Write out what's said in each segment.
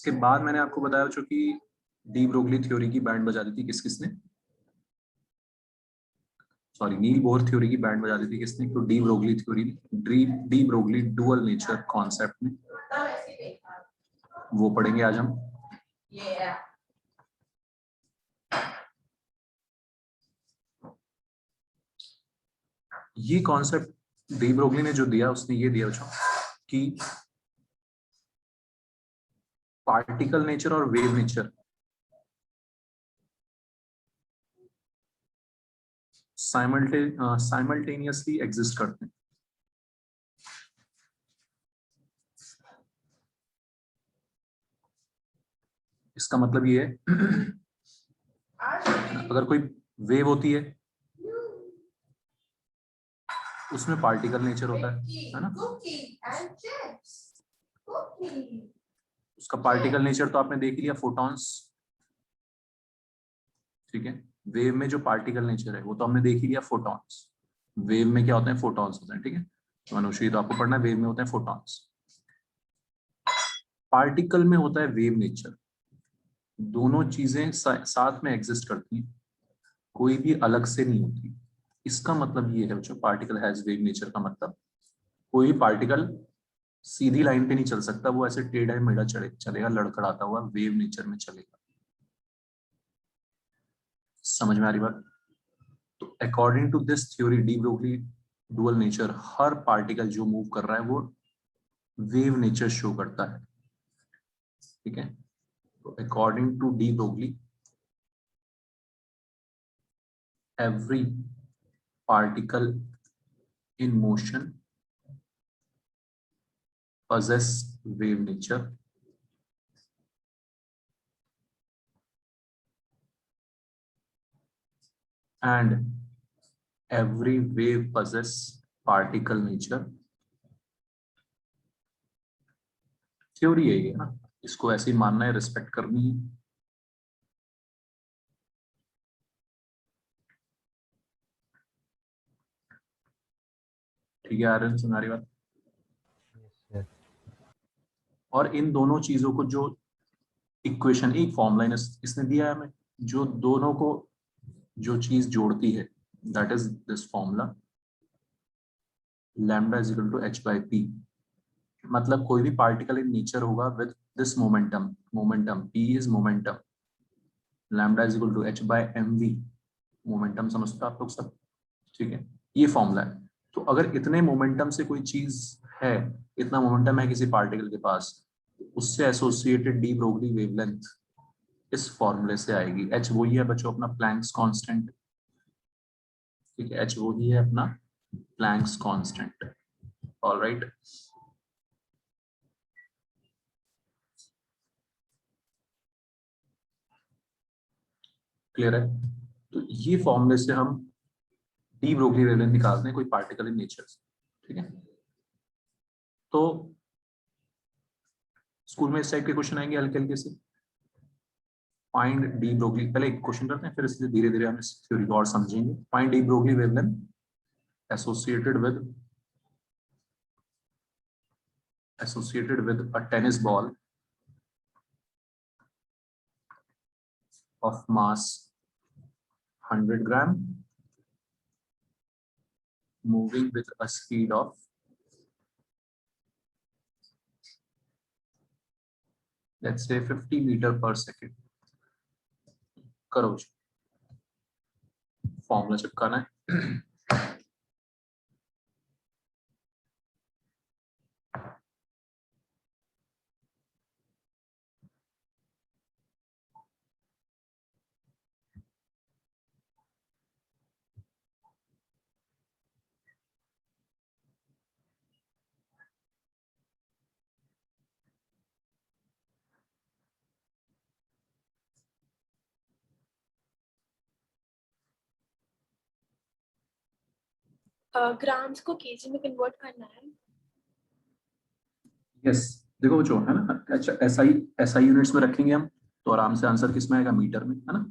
इसके बाद मैंने आपको बताया बच्चों कि डी ब्रोगली थ्योरी की बैंड बजा दी थी किसने, सॉरी नील बोर थ्योरी की बैंड बजा दी थी किसने, तो डी ब्रोगली थ्योरी ने, D Broglie dual nature concept में, वो पढ़ेंगे आज हम। ये कॉन्सेप्ट डी ब्रोगली ने जो दिया उसने ये दिया बच्चों कि पार्टिकल नेचर और वेव नेचर साइमल्टेनियसली एग्जिस्ट करते हैं। इसका मतलब ये है अगर कोई वेव होती है उसमें पार्टिकल नेचर होता है ना, उसका पार्टिकल नेचर तो आपने देख लिया फोटॉन्स, ठीक है। वेव में जो पार्टिकल नेचर है वो तो हमने देख ही लिया फोटॉन्स, वेव में क्या होते हैं, फोटॉन्स होते हैं, ठीक है। तो मनुष्य तो आपको पढ़ना है, वेव में होते हैं फोटॉन्स, पार्टिकल में होता है वेव नेचर। दोनों चीजें साथ में एग्जिस्ट करती हैं, कोई भी अलग से नहीं होती। इसका मतलब ये है बच्चों, पार्टिकल हैज वेव नेचर का मतलब कोई भी पार्टिकल सीधी लाइन पे नहीं चल सकता, वो ऐसे टेढ़ा मेढ़ा चलेगा, लड़खड़ाता हुआ वेव नेचर में चलेगा। समझ में आ रही बात? तो according to this theory de Broglie dual nature, हर पार्टिकल जो मूव कर रहा है वो वेव नेचर शो करता है, ठीक है। तो according to de Broglie every particle in motion possess wave nature and every wave possess particle nature। Theory है ये ना, इसको ऐसे ही मानना है, रिस्पेक्ट करनी है। ठीक है आर्यन, सुना रही बात? और इन दोनों चीजों को जो इक्वेशन, एक फॉर्मूला इसने दिया है हमें, जो दोनों को जो चीज जोड़ती है, that is this formula lambda is equal to h by p. मतलब कोई भी पार्टिकल इन नेचर होगा with this momentum, momentum p is momentum, lambda is equal to h by m v, momentum समझते हो आप लोग सब, ठीक है। ये फॉर्मूला है। तो अगर इतने मोमेंटम से कोई चीज है, इतना मोमेंटम है किसी पार्टिकल के पास, उससे एसोसिएटेड डी ब्रोगली वेवलेंथ इस फॉर्मूले से आएगी। एच वही है बच्चों अपना प्लैंक्स कांस्टेंट, ठीक है, एच वही है अपना प्लैंक्स कांस्टेंट। ऑलराइट, क्लियर है? तो ये फॉर्मूले से हम डी ब्रोगली वेवलेंथ निकालते हैं कोई पार्टिकल इन नेचर से, ठीक है। तो स्कूल में इस टाइप के क्वेश्चन आएंगे हल्के हल्के से। फाइंड डी ब्रोगली, पहले एक क्वेश्चन करते हैं फिर इसलिए धीरे धीरे हम इस थ्योरी को और समझेंगे। Find D Broglie wavelength associated with a tennis ball of mass 100 gram moving with a speed of let's say 50 meter per second। करो, फॉर्मूला चिपकाना है। ग्राम्स को केजी में कन्वर्ट करना है। यस, देखो बच्चों है ना, अच्छा एसआई यूनिट्स में रखेंगे हम तो आराम से आंसर किस में आएगा, मीटर में, है ना।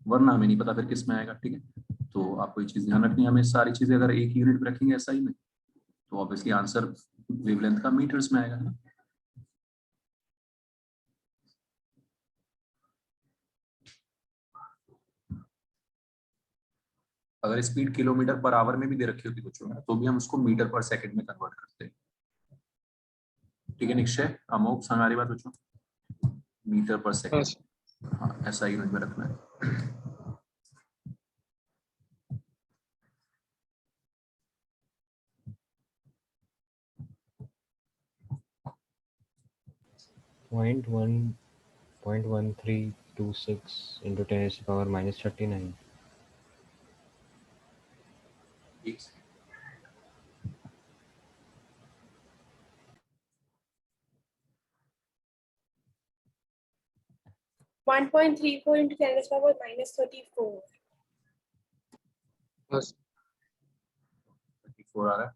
वरना हमें नहीं पता फिर किस में आएगा, ठीक है। तो आपको ये चीज ध्यान रखनी है, हमें सारी चीजें अगर एक यूनिट में रखेंगे एसआई में तो ऑब्वियसली आंसर वेवलेंथ का मीटर्स में आएगा, है ना। अगर स्पीड किलोमीटर पर आवर में भी दे रखी होती बच्चों में तो भी हम उसको मीटर पर सेकंड में कन्वर्ट करते हैं। ठीक है निश्चय, अमोक, समझ आ रही बात बच्चों? मीटर पर हाँ सेकंड, सर। हाँ ऐसा यूनिट में रखना है। Point 1.1326 into 10⁻⁻39. एक 1.34 into 10⁻⁻34. हाँ सर। 34 आ रहा है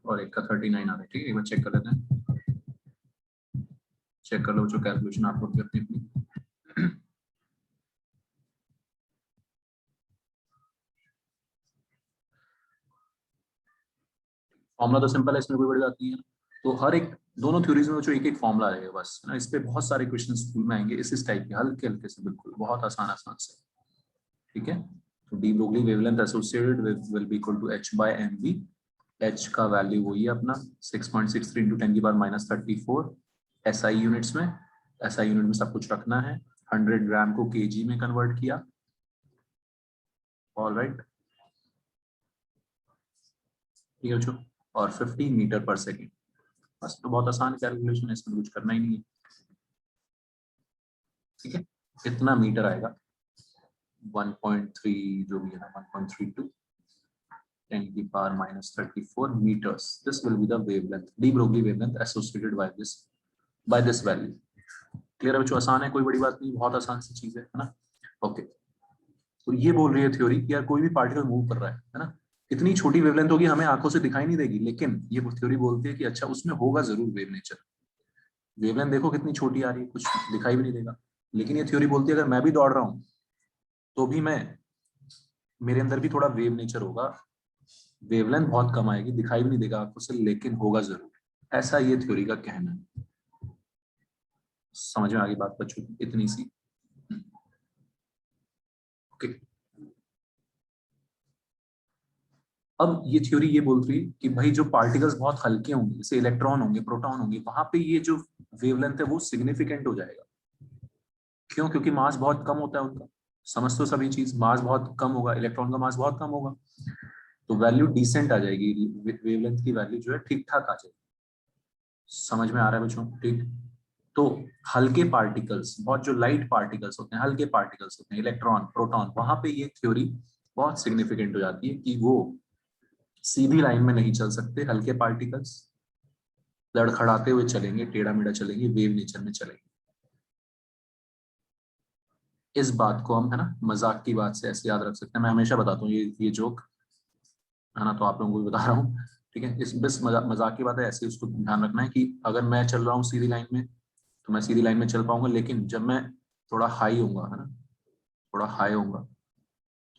और एक का 39 आ रहा है। ठीक है, एक बार चेक कर लेते हैं, चेक कर लो जो कैलकुलेशन आप लोग की अपनी अपनी। फॉर्मूला तो सिंपल है, इसमें कोई बड़ी बात नहीं है। तो हर एक दोनों थ्योरीज में जो एक एक फॉर्मूला रहेगा बस ना, इस पे बहुत सारे क्वेश्चन स्कूल में आएंगे इस टाइप के, हल्के हल्के से, बिल्कुल बहुत आसान आसान से। ठीक है, तो de Broglie wavelength associated will be equal to h by mv। h का वैल्यू वही है अपना 6.63 इंटू 10⁻⁻34 SI यूनिट्स में। SI यूनिट में सब कुछ रखना है। 100 ग्राम को kg में कन्वर्ट किया। ऑल राइट, ठीक है बच्चों, और 50 मीटर पर सेकेंड। बस, तो बहुत आसान कैलकुलेशन है, इसमें कुछ करना ही नहीं है। ठीक है, कितना मीटर आएगा? 1.3 जो भी है ना, 1.32 10⁻⁻34 meters. This will be the wavelength, de Broglie wavelength associated by this value. Clear है बच्चों? आसान है, कोई बड़ी बात नहीं, बहुत आसान सी चीज है ना। ओके, तो ये बोल रही है थ्योरी कि यार कोई भी पार्टिकल मूव कर रहा है ना, इतनी छोटी वेवलेंथ होगी हमें आंखों से दिखाई नहीं देगी, लेकिन ये थ्योरी बोलती है कि अच्छा उसमें होगा जरूर वेव नेचर। वेवलेंथ देखो कितनी छोटी आ रही है, कुछ दिखाई भी नहीं देगा, लेकिन ये थ्योरी बोलती है अगर मैं भी दौड़ रहा हूं तो भी मेरे अंदर भी थोड़ा वेव नेचर होगा। वेवलेंथ बहुत कम आएगी, दिखाई भी नहीं देगा आपको से, लेकिन होगा जरूर। ऐसा ये थ्योरी का कहना है। समझ में आ गई बात बच्चों? इतनी सी। ओके, अब ये थ्योरी ये बोल रही है कि भाई जो पार्टिकल्स बहुत हल्के होंगे, जैसे इलेक्ट्रॉन होंगे, प्रोटॉन होंगे, वहां पे ये जो वेवलेंथ है वो सिग्निफिकेंट हो जाएगा। क्यों? क्योंकि मास बहुत कम होता है उनका। समझ तो सभी चीज, मास बहुत कम होगा, इलेक्ट्रॉन का मास बहुत कम होगा, तो वैल्यू डिसेंट आ जाएगी, वेवलेंथ की वैल्यू जो है ठीक ठाक आ जाएगी। समझ में आ रहा है बच्चों? ठीक, तो हल्के पार्टिकल्स, बहुत जो लाइट पार्टिकल्स होते हैं, हल्के पार्टिकल्स होते हैं, इलेक्ट्रॉन, प्रोटॉन, वहां पे ये थ्योरी बहुत सिग्निफिकेंट हो जाती है कि वो सीधी लाइन में नहीं चल सकते। हल्के पार्टिकल्स लड़खड़ाते हुए चलेंगे, टेढ़ा मेढ़ा चलेंगे, वेव नेचर में चलेंगे। इस बात को हम है ना मजाक की बात से ऐसे याद रख सकते हैं। मैं हमेशा बताता हूँ ये जोक है ना, तो आप लोगों को भी बता रहा हूँ। ठीक है, इस बस मजाक की बात है, ऐसे उसको ध्यान रखना है कि अगर मैं चल रहा हूँ सीधी लाइन में तो मैं सीधी लाइन में चल पाऊंगा, लेकिन जब मैं थोड़ा हाई होऊंगा है ना, थोड़ा हाई होऊंगा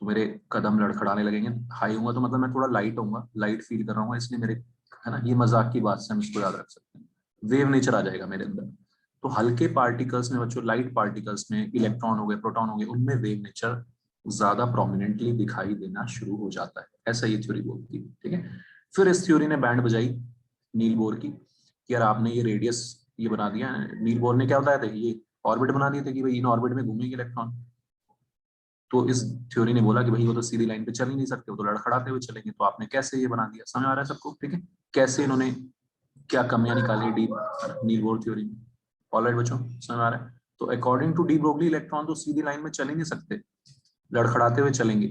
तो मेरे कदम लड़खड़ाने लगेंगे। हाई होऊंगा तो मतलब मैं थोड़ा लाइट होऊंगा, लाइट फील कर रहा हूँ, इसलिए मेरे है ना, ये मजाक की बात से हम इसको याद रख सकते हैं। वेव नेचर आ जाएगा मेरे अंदर। तो हल्के पार्टिकल्स में बच्चों, लाइट पार्टिकल्स में, इलेक्ट्रॉन हो गए, प्रोटॉन हो गए, उनमें वेव नेचर ज्यादा प्रोमिनेंटली दिखाई देना शुरू हो जाता है। ऐसा ये थ्योरी बोलती है। ठीक है, फिर इस थ्योरी ने बैंड बजाई नील बोर की कि यार आपने ये रेडियस ये बना दिया है। नील बोर ने क्या बताया था, ये ऑर्बिट बना दिए थे कि भाई इन ऑर्बिट में घूमेंगे इलेक्ट्रॉन। तो इस थ्योरी ने बोला कि भाई वो तो सीधी लाइन पे चल ही नहीं सकते, वो तो लड़खड़ाते हुए चलेंगे, तो आपने कैसे ये बना दिया? समझ आ रहा है सबको? ठीक है, कैसे इन्होंने क्या कमियां निकाली डी नील बोर थ्योरी में। ऑलराइट बच्चों, समझ आ रहा है? तो according to de Broglie electron तो सीधी लाइन में चल ही नहीं सकते, लड़खड़ाते हुए चलेंगे,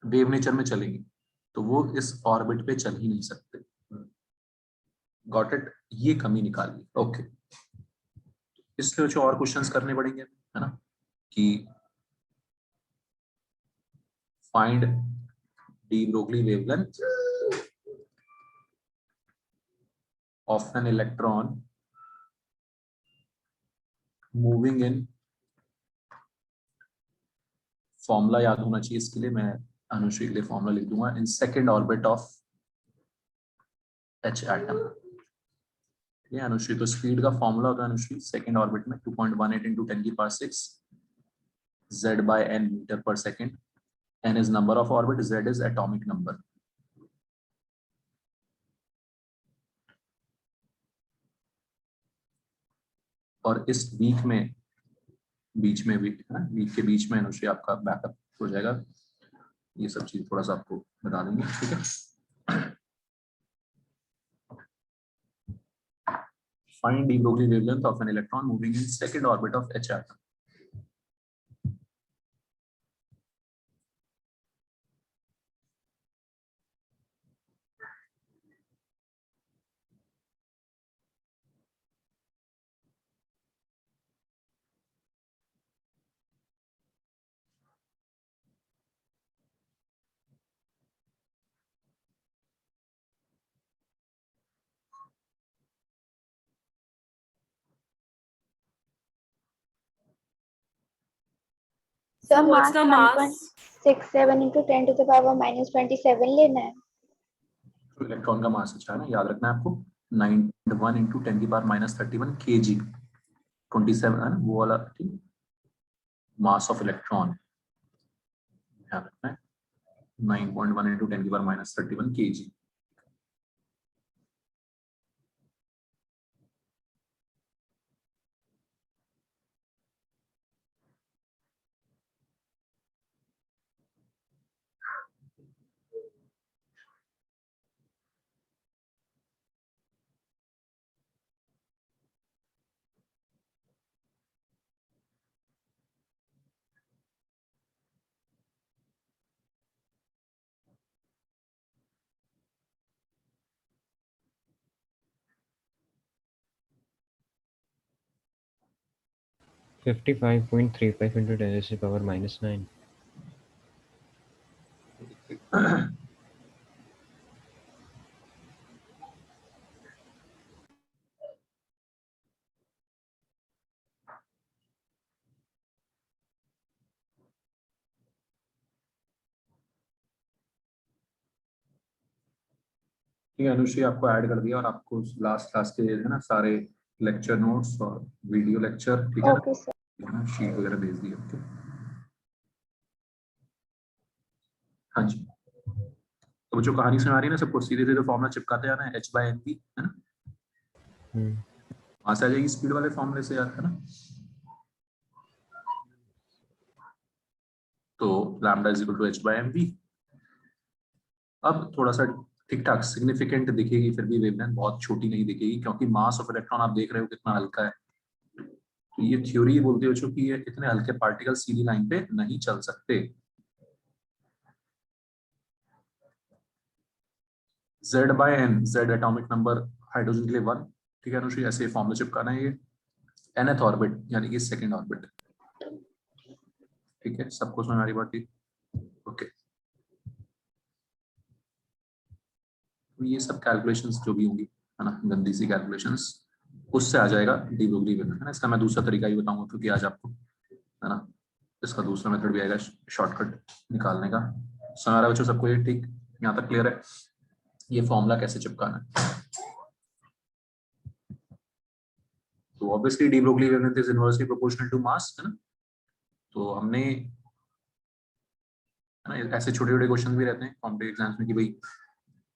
वेव नेचर में चलेंगे, तो वो इस ऑर्बिट पे चल ही नहीं सकते। Got it? ये कमी निकाली। ओके, इसके कुछ और क्वेश्चंस करने पड़ेंगे है ना, कि find D Broglie wavelength of an electron moving in, formula याद होना चाहिए इसके लिए, मैं अनुश्री के लिए फॉर्मूला लिख दूंगा, in second orbit of H atom. ये अनुश्री, तो स्पीड का फॉर्मूला होता है अनुश्री सेकेंड ऑर्बिट में 2.18 इंटू 10⁶ Z/n मीटर पर second. n is number of orbit, z is atomic number. और इस वीक में बीच में भी है ना, वीक के बीच में अनुश्री आपका बैकअप हो जाएगा, ये सब चीज थोड़ा सा आपको बता देंगे, ठीक है। Find de Broglie wavelength of an electron moving in second orbit of H atom. So what's the mass? 1.67 into 10 to the power minus 27 लेना है। तो इलेक्ट्रॉन का मास अच्छा है ना, याद रखना है आपको 91 into 10 की पावर माइनस 31 kg, 27 है ना वो वाला, ठीक, मास ऑफ इलेक्ट्रॉन याद रखना है 9.1 into 10 की power minus 31 kg। $55.35 into 10 to the power minus 9. ठीक है अनुश्री, आपको ऐड कर दिया और आपको लास्ट क्लास के है ना सारे लेक्चर नोट्स और वीडियो लेक्चर, ठीक है ओके सर। ना, शीट वगैरह भेज दी आपको। हाँ जी, तो जो कहानी सुना रही है ना सबको सीधे सीधे फॉर्मूला चिपकाते जाना है, h/mv है ना, वहां से आ जाएगी स्पीड वाले फॉर्मूले से यार, है ना। तो lambda is equal to h/mv। अब थोड़ा सा ठीक ठाक सिग्निफिकेंट दिखेगी, फिर भी वेवलेंथ बहुत छोटी नहीं दिखेगी, क्योंकि मास ऑफ इलेक्ट्रॉन आप देख रहे हो कितना हल्का है। तो ये थ्योरी बोलते हो कि ये इतने हल्के पार्टिकल सीधी लाइन पे नहीं चल सकते। Z/n, Z atomic number hydrogen के लिए 1, ठीक है अनुश्री, ऐसे फॉर्मूला चिपकाना है ये। nth ऑर्बिट यानी कि सेकंड ऑर्बिट, ठीक है, सबको समझ आ रही बात? ओके, तो ये सब कैलकुलेशंस जो भी होंगी है ना, गंदी सी कैलकुलेशंस, उससे आ जाएगा डी ब्रोगली वेवलेंथ, है ना। इसका मैं दूसरा तरीका ही बताऊंगा क्योंकि आज आपको है ना इसका दूसरा मेथड भी आएगा शॉर्टकट निकालने का। समझ आ रहा है बच्चों सबको ये? ठीक, यहाँ तक क्लियर है? ये फॉर्मूला कैसे चिपकाना है, तो obviously de Broglie wavelength is inversely proportional to mass, है ना। तो हमने है ना ऐसे छोटे छोटे क्वेश्चन भी रहते हैं कॉम्पिटिटिव एग्जाम्स में कि भाई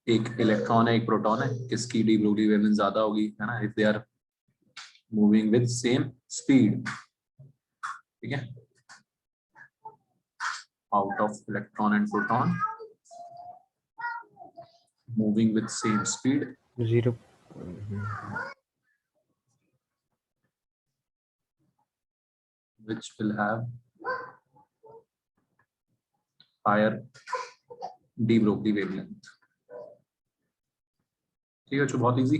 एक इलेक्ट्रॉन है एक प्रोटॉन है, किसकी डी ब्रोगली वेवलेंथ ज्यादा होगी, है ना, if they are moving with same speed, ठीक है, out of electron and proton moving with same speed, 0. which will have higher de Broglie wavelength। ठीक है, बहुत इजी,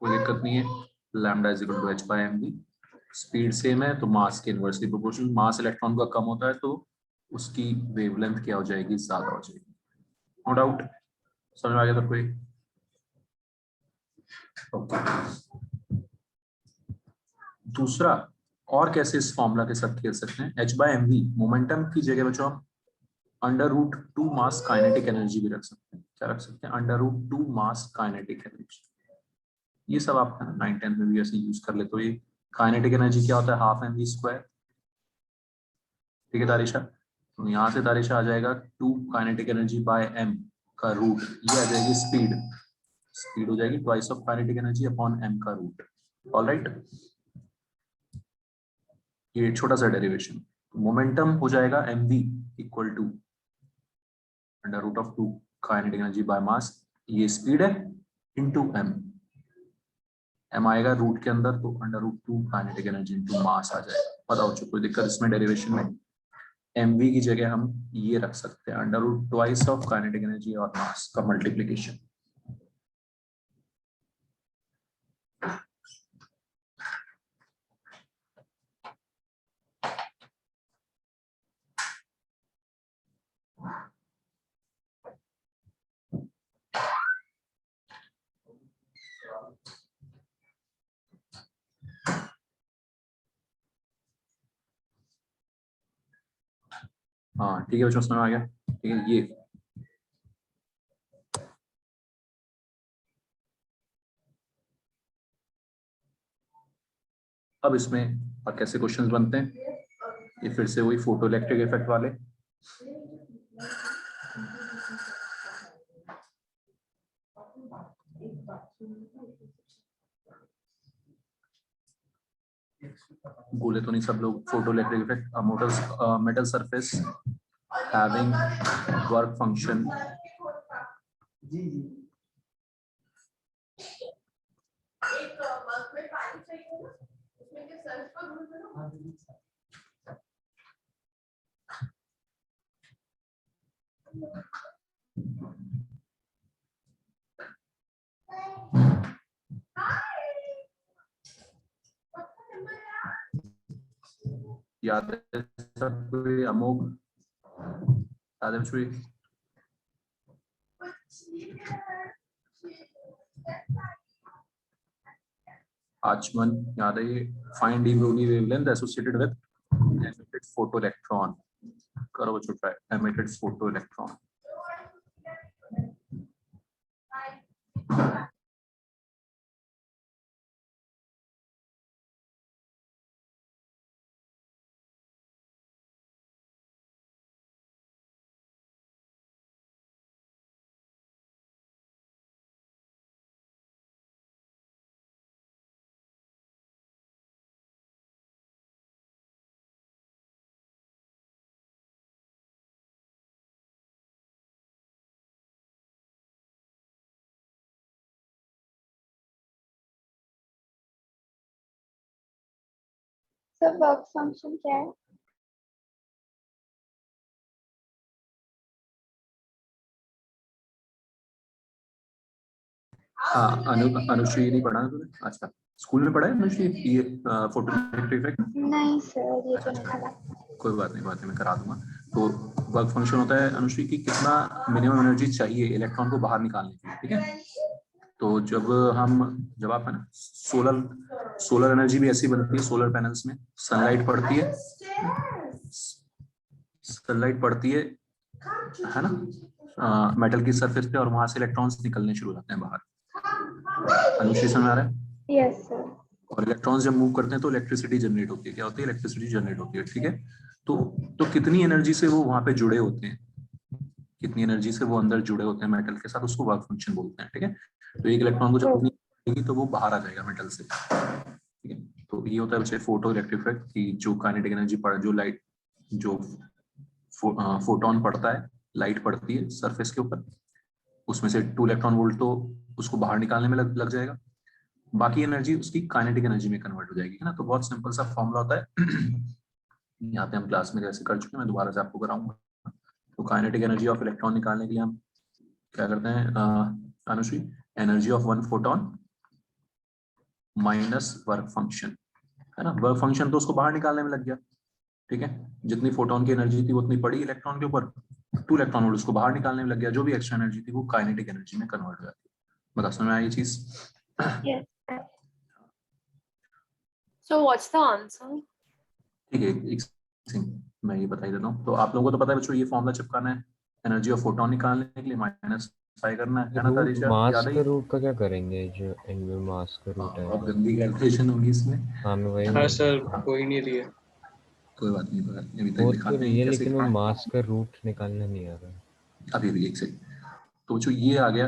कोई दिक्कत नहीं है। Lambda is equal to h/mv, speed same है तो मास के इनवर्सली प्रोपोर्शनल, मास इलेक्ट्रॉन का कम होता है तो उसकी वेवलेंथ क्या हो जाएगी, ज्यादा हो जाएगी, नो डाउट। समझ में आ गया सबको? ओके, दूसरा और कैसे इस फॉर्मूला के साथ खेल सकते हैं, h/mv मोमेंटम की जगह बच्चों हम √2 मास काइनेटिक एनर्जी भी रख सकते हैं। क्या रख सकते हैं? √2 मास काइनेटिक एनर्जी। ये सब आप 9-10 में भी ऐसे यूज कर ले। तो ये काइनेटिक एनर्जी क्या होता है? ½ mv², ठीक है तारिशा, तो यहाँ से तारिशा आ जाएगा 2 काइनेटिक एनर्जी बाय m का रूट, ये आ जाएगी स्पीड, स्पीड हो जाएगी twice of kinetic energy upon m का रूट। ऑलराइट, ये छोटा सा डेरिवेशन। मोमेंटम हो जाएगा mv equal to under root of 2 kinetic energy by mass, ये स्पीड है, इनटू m, m आएगा रूट के अंदर तो under root 2 kinetic energy into mass आ जाएगा। बताओ जो कोई दिक्कत इसमें डेरिवेशन में? mv की जगह हम ये रख सकते हैं under root twice of kinetic energy और मास का मल्टीप्लिकेशन। हाँ ठीक है बच्चों, समझ आ गया? ठीक है, ये अब इसमें और कैसे क्वेश्चंस बनते हैं? ये फिर से वही फोटो इलेक्ट्रिक इफेक्ट वाले। बोले तो नहीं सब लोग? Photo electric effect, metal surface having work function याद है सबको? अमोघ याद है बच्चों? आचमन याद है? ये find D Broglie wavelength associated with emitted photo electron. करो बच्चों try, emitted photo electron. Sir work function क्या है? हाँ अनुश्री नहीं पढ़ा ना तूने? अच्छा, स्कूल में पढ़ा है अनुश्री ये फोटो इलेक्ट्रिक इफेक्ट? नहीं सर, ये तो नहीं पता। कोई बात नहीं, मैं करा दूंगा। तो वर्क फंक्शन होता है अनुश्री की कितना मिनिमम एनर्जी चाहिए इलेक्ट्रॉन को बाहर निकालने के लिए, ठीक है? तो जब आप है ना, सोलर एनर्जी भी ऐसी बनती है, सोलर पैनल्स में सनलाइट पड़ती है ना, मेटल की सरफेस पे, और वहां से इलेक्ट्रॉन्स निकलने शुरू हो जाते हैं बाहर। अनुश्री समझ आ रहा है? Yes sir. और इलेक्ट्रॉन्स जब मूव करते हैं तो इलेक्ट्रिसिटी जनरेट होती है। क्या होती है? इलेक्ट्रिसिटी जनरेट होती है, ठीक है? तो कितनी एनर्जी से वो वहां पे जुड़े होते हैं, कितनी एनर्जी से वो अंदर जुड़े होते हैं मेटल के साथ, उसको वर्क फंक्शन बोलते हैं, ठीक है? तो एक इलेक्ट्रॉन को जब मिलेगी तो वो बाहर आ जाएगा मेटल से, ठीक है? तो ये होता है बच्चे फोटो इलेक्ट्रिक इफेक्ट की जो काइनेटिक एनर्जी जो फोटोन पड़ता है, लाइट पड़ती है सरफेस के ऊपर, उसमें से 2 इलेक्ट्रॉन वोल्ट तो उसको बाहर निकालने में लग जाएगा, बाकी एनर्जी उसकी काइनेटिक एनर्जी में कन्वर्ट हो जाएगी, है ना? तो बहुत सिंपल सा फॉर्मूला होता है। यहाँ पे हम क्लास में जैसे कर चुके हैं, मैं दोबारा से आपको कराऊंगा। तो काइनेटिक एनर्जी ऑफ इलेक्ट्रॉन निकालने के लिए हम क्या करते हैं Anushree? Energy of 1 photon minus work function, है ना? वर्क फंक्शन तो उसको बाहर निकालने में लग गया, ठीक है? जितनी फोटोन की एनर्जी थी उतनी पड़ी इलेक्ट्रॉन के ऊपर, 2 इलेक्ट्रॉन वोल्ट उसको बाहर निकालने में लग गया, जो भी एक्स्ट्रा एनर्जी थी वो काइनेटिक एनर्जी में कन्वर्ट हो जाती है। बता समझ में आई ये चीज? So what's the answer? ठीक है, एक सेकंड मैं ये बता ही देता हूँ। तो आप लोगों को तो पता है बच्चों, ये फॉर्मूला चिपकाना है एनर्जी ऑफ फोटोन निकालने के लिए, माइनस फाई करना है ना तारिशा? मास याद है? का रूट का क्या करेंगे? जो एंड में मास का रूट है, बहुत गंदी कैलकुलेशन होगी इसमें। हाँ मैं वही हाँ सर, कोई नहीं लिए। कोई बात नहीं, कोई बात नहीं, अभी तक वो तो दिखाते रही हैं है कैसे लेकिन वो करना है। मास का रूट निकालना नहीं आ रहा। अभी एक सेकंड। तो जो ये आ गया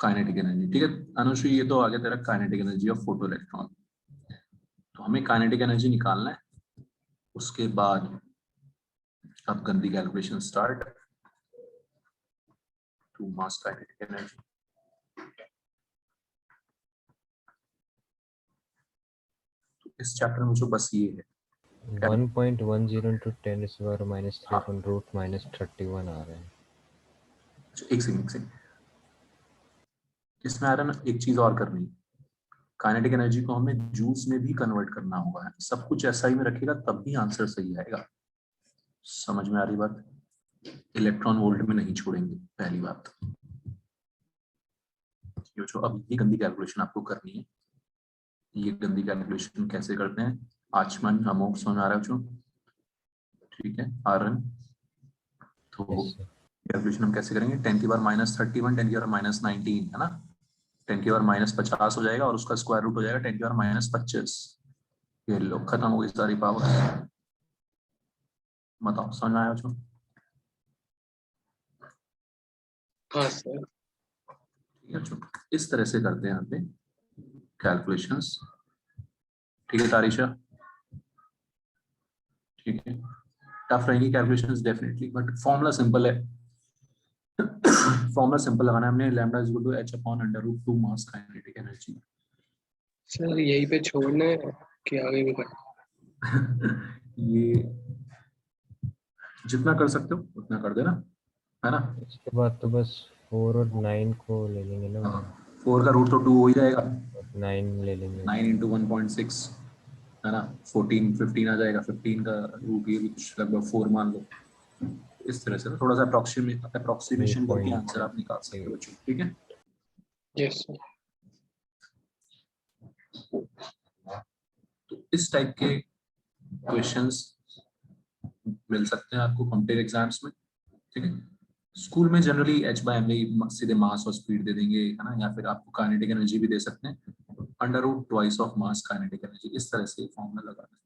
काइनेटिक एनर्जी, ठीक है अनुश्री, ये तो आ गया तेरा kinetic energy of photo electron. तो हमें काइनेटिक एनर्जी निकालना है। उसके बाद अब गंदी calculation start two mass kinetic energy. तो इस चैप्टर में जो बस ये है, 1.10 into 10 is power minus 3 हाँ upon root minus 31 आ रहा है। एक सेकंड, एक सेकंड। इसमें आ रहा है ना, एक चीज और करनी है, काइनेटिक एनर्जी को हमें जूल्स में भी कन्वर्ट करना होगा। सब कुछ एसआई में रखेगा तब भी आंसर सही आएगा। समझ में आ रही बात? इलेक्ट्रॉन वोल्ट में नहीं छोड़ेंगे, पहली बात। ये जो अब ये गंदी कैलकुलेशन आपको करनी है, ये गंदी कैलकुलेशन कैसे करते हैं, आचमन अमोक समझ आ रहा है बच्चों? ठीक है आरन। तो यस सर। कैलकुलेशन हम कैसे करेंगे, 10 की पावर -31, 10 की पावर -19 है ना, 10 की पावर -50 हो जाएगा और उसका स्क्वायर रूट हो जाएगा 10 की पावर -25। ये लो खत्म हो गई सारी पावर। बताओ समझ में आया बच्चों? हाँ सर। ठीक है बच्चों, इस तरह से करते हैं यहाँ पे कैलकुलेशंस। ठीक है तारिशा? ठीक है, टफ रहेंगी calculations definitely, but formula simple है। फॉर्मूला सिंपल लगाना है हमने, lambda is equal to h upon √2 mass kinetic energy. Sir यहीं पे छोड़ना है कि आगे भी करना? ये जितना कर सकते हो उतना कर देना, है ना? इसके बाद तो बस 4 और 9 को ले लेंगे ना, हाँ, 4 का रूट तो 2 हो ही जाएगा, 9 ले लेंगे। 9 इंटू 1.6 है ना, 14 15 आ जाएगा, 15 का रूट ये भी कुछ लगभग 4 मान लो। इस तरह से ना थोड़ा सा अप्रोक्सीमेशन करके आंसर आप निकाल सकते हो बच्चों, ठीक है? Yes sir. तो इस टाइप के क्वेश्चंस मिल सकते हैं आपको कॉम्पिटिटिव एग्जाम्स में, ठीक है? स्कूल में जनरली h/mv सीधे मास और स्पीड दे देंगे, है ना, या फिर आपको काइनेटिक एनर्जी भी दे सकते हैं, under root twice of mass kinetic energy, इस तरह से फॉर्मूला लगाना है।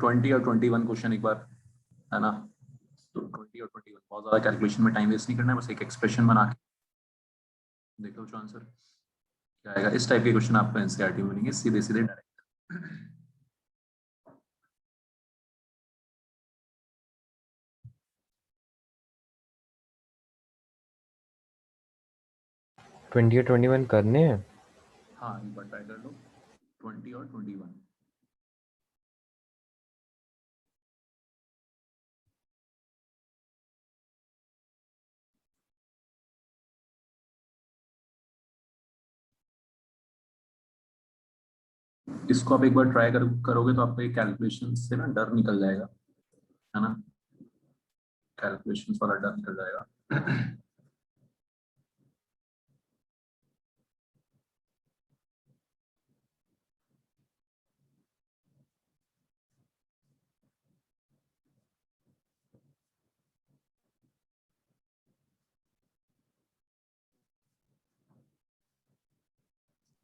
ट्वेंटी और 21 क्वेश्चन एक बार, है ना? तो 20 और 21 बहुत ज्यादा कैलकुलेशन में टाइम वेस्ट नहीं करना है, बस एक एक्सप्रेशन बना के देखो जो आंसर क्या आएगा। इस टाइप के क्वेश्चन आपको एनसीईआरटी में मिलेंगे, सीधे सीधे डायरेक्ट। 20 और 21 करने हैं। हाँ एक बार ट्राई कर लो, 20 और 21। इसको आप एक बार ट्राई करोगे तो आपको कैलकुलेशन से ना डर निकल जाएगा, है ना, कैलकुलेशन वाला डर निकल जाएगा।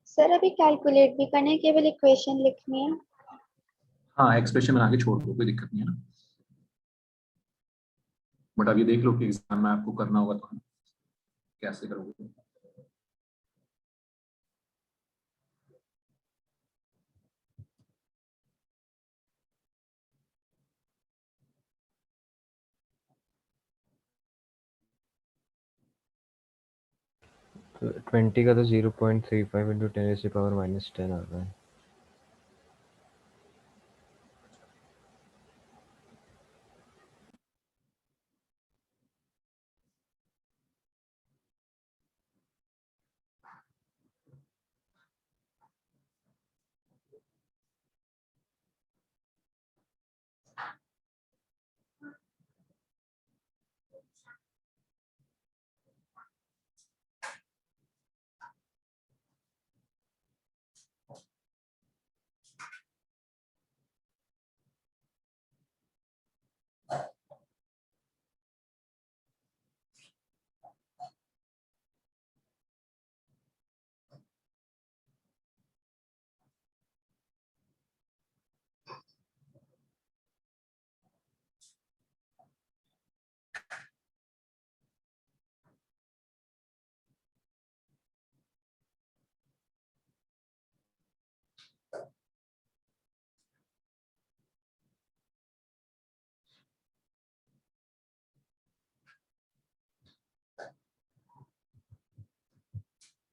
सर अभी कैलकुलेट भी करना है, केवल इक्वेशन लिखनी है। हाँ एक्सप्रेशन बना के छोड़ दो, कोई दिक्कत नहीं है ना, बट अभी देख लो कि एग्जाम में आपको करना होगा तो कैसे करोगे। 20 का तो 0.35 इंटू 10⁻⁻10 आ रहा है।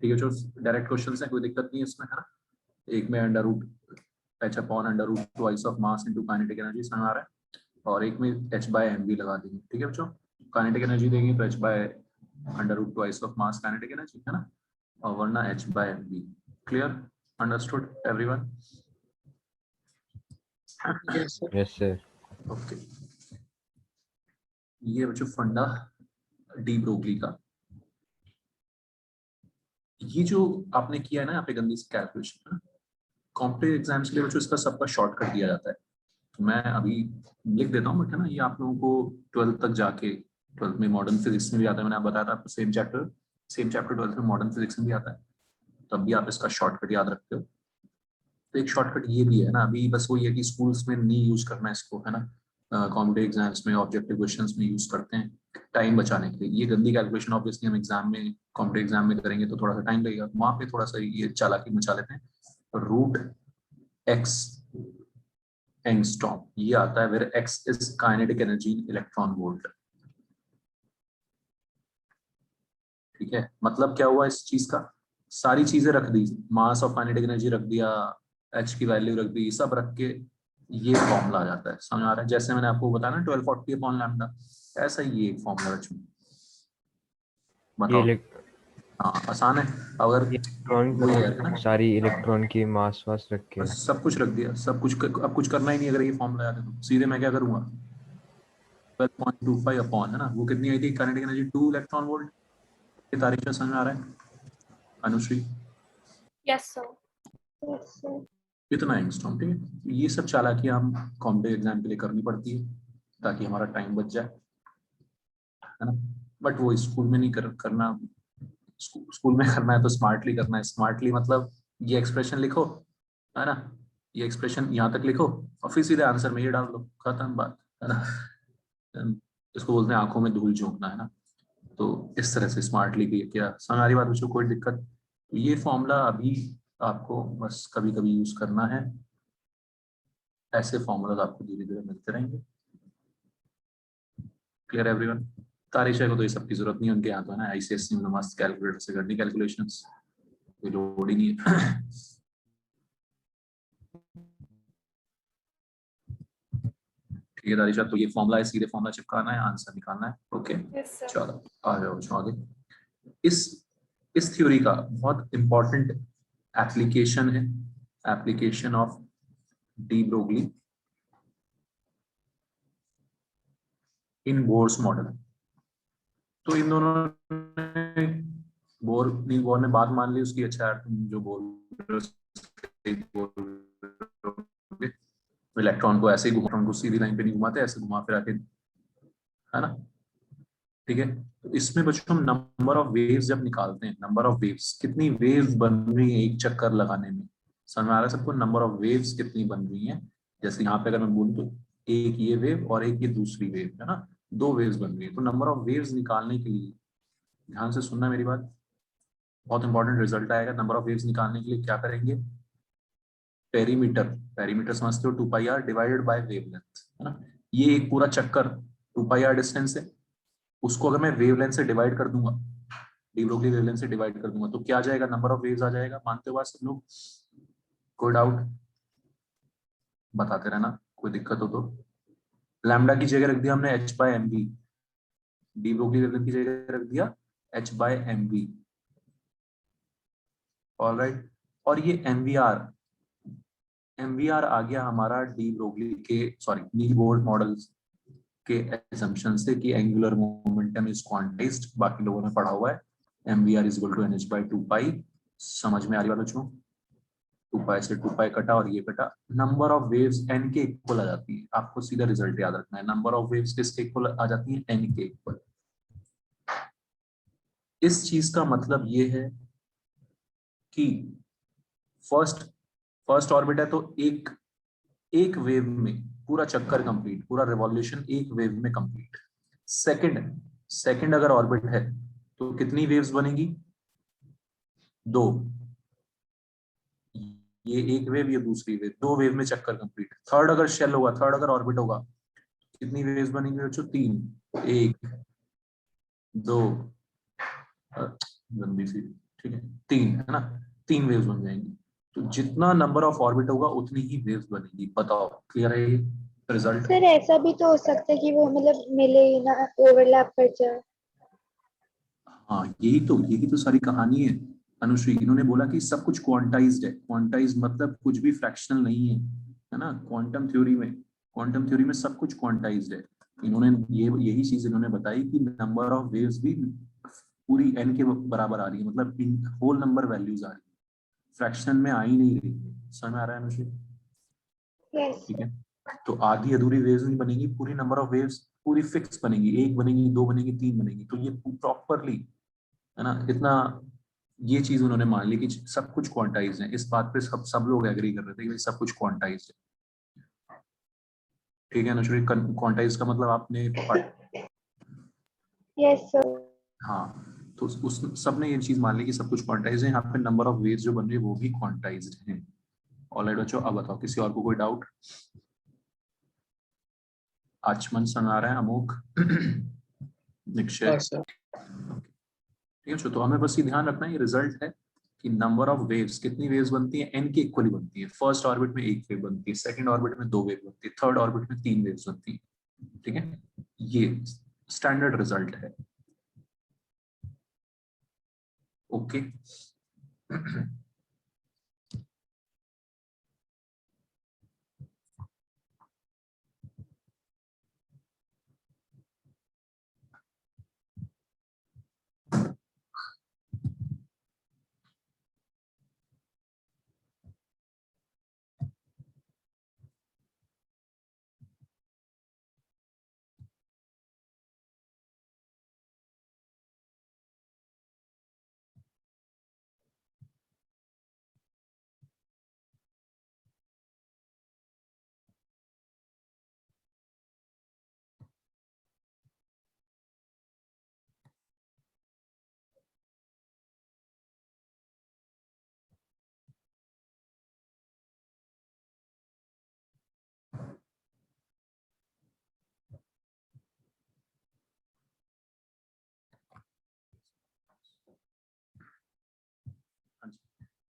ठीक है, जो डायरेक्ट क्वेश्चन है कोई दिक्कत नहीं है इसमें, है ना। एक में under root h upon under root twice of mass into kinetic energy समझ आ रहा है, और एक में एच बाय एम बी लगा देंगे। ठीक है बच्चों, काइनेटिक एनर्जी देंगे तो h by under root twice of mass kinetic energy, है ना, और वरना h by m v. Clear, understood everyone? Yes sir. Yes sir. Okay, ये बच्चों फंडा डी ब्रोगली का, ये जो आपने किया है ना यहाँ पे गंदी सी कैलकुलेशन, है ना, कॉम्पिटेटिव एग्जाम्स के लिए बच्चों इसका सबका शॉर्टकट दिया जाता है। तो मैं अभी लिख देता हूँ, बट है ना, ये आप लोगों को 12th तक जाके, 12th में मॉडर्न फिजिक्स में भी आता है, मैंने आप बताया था आपको सेम चैप्टर 12th में मॉडर्न फिजिक्स में भी आता है, तब भी आप इसका शॉर्टकट याद रखते हो। तो एक शॉर्टकट ये भी है ना, अभी बस वही है कि स्कूल्स में नहीं यूज करना इसको, है ना, कॉम्पिटेटिव एग्जाम्स में ऑब्जेक्टिव क्वेश्चंस में यूज करते हैं टाइम बचाने के लिए। ये गंदी कैलकुलेशन ऑब्वियसली हम एग्जाम में, कॉम्पिटेटिव एग्जाम में करेंगे तो थोड़ा सा टाइम लगेगा, वहां पे थोड़ा सा ये चालाकी मचा लेते हैं। रूट एक्स एंगस्ट्रॉम, ये आता है where x is kinetic energy in electron volt. ठीक है, मतलब क्या हुआ इस चीज का, सारी चीजें रख दी, मास ऑफ काइनेटिक एनर्जी रख दिया, एच की वैल्यू रख दी, सब रख के ये फॉर्मूला आ जाता है। समझ आ रहा है? जैसे मैंने आपको बताया ना 1240 अपॉन लैम्डा, ऐसा ही ये एक फॉर्मूला बच्चों। ये बताओ, हाँ आसान है। अगर इलेक्ट्रॉन वही है ना, सारी इलेक्ट्रॉन की मास वास रख के। बस सब कुछ रख दिया, सब कुछ अब कुछ करना ही नहीं। अगर ये फॉर्मूला याद है तो सीधे मैं क्या करूंगा, 12.25 अपॉन, है ना, वो कितनी आई थी काइनेटिक एनर्जी, 2 इलेक्ट्रॉन वोल्ट। ये तारीफ से समझ में आ रहा है Anushree? Yes, sir. Yes, sir. इतना एंगस्ट्रॉम। ठीक है, ये सब चालाकियां हम कॉम्पिटेटिव एग्जाम के लिए करनी पड़ती है ताकि हमारा टाइम बच जाए, है ना। बट वो स्कूल में नहीं करना, स्कूल में करना है तो स्मार्टली करना है। स्मार्टली मतलब ये एक्सप्रेशन लिखो, है ना, ये एक्सप्रेशन यहाँ तक लिखो और फिर सीधे आंसर में ये डाल दो, खत्म बात, है ना। इसको बोलते हैं आंखों में धूल झोंकना, है ना। तो इस तरह से स्मार्टली भी किया, समझ आ रही बात बच्चों? कोई दिक्कत? तो ये फॉर्मूला अभी आपको बस कभी कभी यूज करना है, ऐसे फॉर्मूलाज आपको धीरे धीरे मिलते रहेंगे। Clear everyone? तारिशा को तो ये सब की जरूरत नहीं है, उनके यहाँ तो है ना आईसीएससी में मस्त कैलकुलेटर से करनी कैलकुलेशंस, कोई लोड ही नहीं है। ठीक है तारिशा, तो ये फॉर्मूला है, सीधे फॉर्मूला चिपकाना है, आंसर निकालना है। Okay Yes, sir. चलो आ जाओ बच्चों आगे। इस थ्योरी का बहुत इंपॉर्टेंट एप्लीकेशन है, application of de Broglie in Bohr's model. तो इन दोनों ने बोर ने बात मान ली उसकी, अच्छा यार तुम जो बोल इलेक्ट्रॉन को ऐसे ही इलेक्ट्रॉन को सीधी लाइन पे नहीं घुमाते, ऐसे घुमा फिरा के, है ना। ठीक है, तो इसमें बच्चों हम नंबर ऑफ वेव्स जब निकालते हैं, नंबर ऑफ वेव्स, कितनी वेव्स बन रही है एक चक्कर लगाने में, समझ में आ रहा है सबको? नंबर ऑफ वेव्स कितनी बन रही हैं, जैसे यहाँ पे अगर मैं बोलूँ तो एक ये वेव और एक ये दूसरी वेव, है ना, 2 वेव्स बन रही है। तो नंबर ऑफ वेव्स निकालने के लिए ध्यान से सुनना मेरी बात, बहुत इंपॉर्टेंट रिजल्ट आएगा। नंबर ऑफ वेव्स निकालने के लिए क्या करेंगे, पेरीमीटर समझते हो, 2πr डिवाइडेड बाय वेवलेंथ, है ना। ये एक पूरा चक्कर 2πr डिस्टेंस है, उसको अगर मैं वेवलेंथ से डिवाइड कर दूंगा, डी ब्रोगली वेवलेंथ से डिवाइड कर दूंगा तो क्या आ जाएगा, नंबर ऑफ वेव्स आ जाएगा। मानते हो बात सब लोग? कोई डाउट बताते रहना, कोई दिक्कत हो तो। लैम्डा की जगह रख दिया हमने h by m v, de Broglie wavelength की जगह रख दिया h by m v. Alright, और ये एमवीआर आ गया हमारा डी ब्रोगली के सॉरी नील बोर्ड मॉडल्स के assumption से कि एंगुलर मोमेंटम इज क्वांटाइज्ड, बाकी लोगों ने पढ़ा हुआ है mvr is equal to nh by 2 pi. समझ में आ रही बात बच्चों? 2 पाई से 2 पाई कटा और ये कटा, नंबर ऑफ वेव्स n के इक्वल आ जाती है। आपको सीधा रिजल्ट याद रखना है, नंबर ऑफ वेव्स किसके इक्वल आ जाती है, n के इक्वल। इस चीज का मतलब ये है कि फर्स्ट ऑर्बिट है तो एक वेव में पूरा चक्कर कंप्लीट, पूरा रिवॉल्यूशन एक वेव में कंप्लीट। सेकंड अगर ऑर्बिट है तो कितनी वेव्स बनेगी, 2। ये एक वेव, ये दूसरी वेव, 2 वेव में चक्कर कंप्लीट। थर्ड अगर शेल होगा, थर्ड अगर ऑर्बिट होगा, कितनी वेव्स बनेंगी बच्चों, 3। 1 2 लंबी सी, ठीक है, 3 है ना, 3 वेव्स बन जाएंगी। तो जितना नंबर ऑफ ऑर्बिट होगा उतनी ही वेव्स बनेगी। बताओ क्लियर है ये रिजल्ट? सर ऐसा भी तो हो सकता है कि वो मतलब मिले ही ना, ओवरलैप कर जाए। हाँ, यही तो सारी कहानी है अनुश्री। इन्होंने बोला कि सब कुछ क्वांटाइज्ड है। क्वांटाइज मतलब कुछ भी फ्रैक्शनल नहीं है ना। क्वांटम थ्योरी में सब कुछ क्वांटाइज्ड है। इन्होंने यही चीज इन्होंने बताई कि नंबर ऑफ वेव्स भी पूरी n के बराबर आ रही है, मतलब इन होल नंबर वैल्यूज आ रही है, फ्रैक्शन में आ ही नहीं रही है। समझ में आ रहा है अनुश्री? यस। ठीक है, तो आधी अधूरी वेव्स नहीं बनेगी, पूरी नंबर ऑफ वेव्स पूरी फिक्स बनेगी, 1 बनेगी, 2 बनेगी, 3 बनेगी। तो ये प्रॉपरली है ना, इतना ये चीज उन्होंने मान ली कि सब कुछ क्वांटाइज है। इस बात पे सब लोग एग्री कर रहे थे कि सब कुछ क्वांटाइज है। ठीक है अनुश्री, क्वांटाइज का मतलब आपने यस सर। हाँ, तो उस सब ने ये चीज मान ली कि सब कुछ क्वांटाइज है। यहाँ पे नंबर ऑफ वेव्स जो बन रही है वो भी क्वांटाइज्ड है। ऑलराइट बच्चों, अब बताओ किसी और को कोई डाउट? आचमन समझ आ रहा है, अमोक निक्षय? हाँ सर। ठीक है, तो हमें बस ये ध्यान रखना है, ये रिजल्ट है कि नंबर ऑफ वेव्स, कितनी वेव्स बनती है, n के इक्वली बनती है। फर्स्ट ऑर्बिट में 1 वेव बनती है, सेकंड ऑर्बिट में 2 वेव बनती है, थर्ड ऑर्बिट में 3 वेव्स बनती है। ठीक है, ये स्टैंडर्ड रिजल्ट है। ओके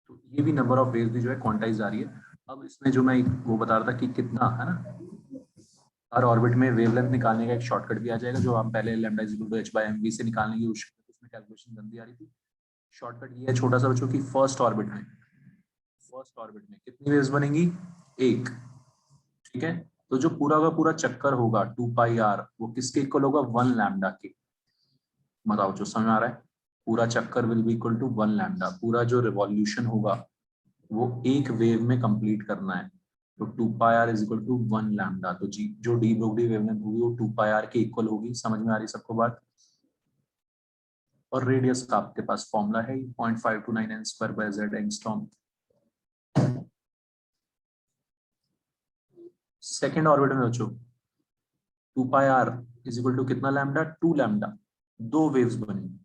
तो ये भी नंबर ऑफ वेव्स भी जो है क्वांटाइज आ रही है। अब इसमें जो मैं वो बता रहा था कि कितना है ना, हर ऑर्बिट में वेवलेंथ निकालने का एक शॉर्टकट भी आ जाएगा, जो हम पहले lambda is equal to h by mv से निकालने की उसमें कैलकुलेशन गंदी आ रही थी। शॉर्टकट ये है छोटा सा बच्चों की, फर्स्ट ऑर्बिट में कितनी वेव्स बनेंगी, 1। ठीक है, तो जो पूरा का पूरा चक्कर होगा 2 पाई r, वो किसके इक्वल होगा, 1 लैम्डा के। बताओ जो समझ आ रहा है, पूरा चक्कर will be equal to 1 lambda. पूरा जो रिवॉल्यूशन होगा वो एक वेव में कंप्लीट करना है, तो 2 pi r is equal to 1 lambda. तो जी जो डी ब्रोगली वेवलेंथ होगी वो 2 पाई r के इक्वल होगी। समझ में आ रही सबको बात? और रेडियस का आपके पास फॉर्मूला है 0.529 n square by z angstrom. Second orbit में बच्चों 2 pi r is equal to कितना लैम्डा, 2 लैम्डा, 2 वेव्स बनेंगी।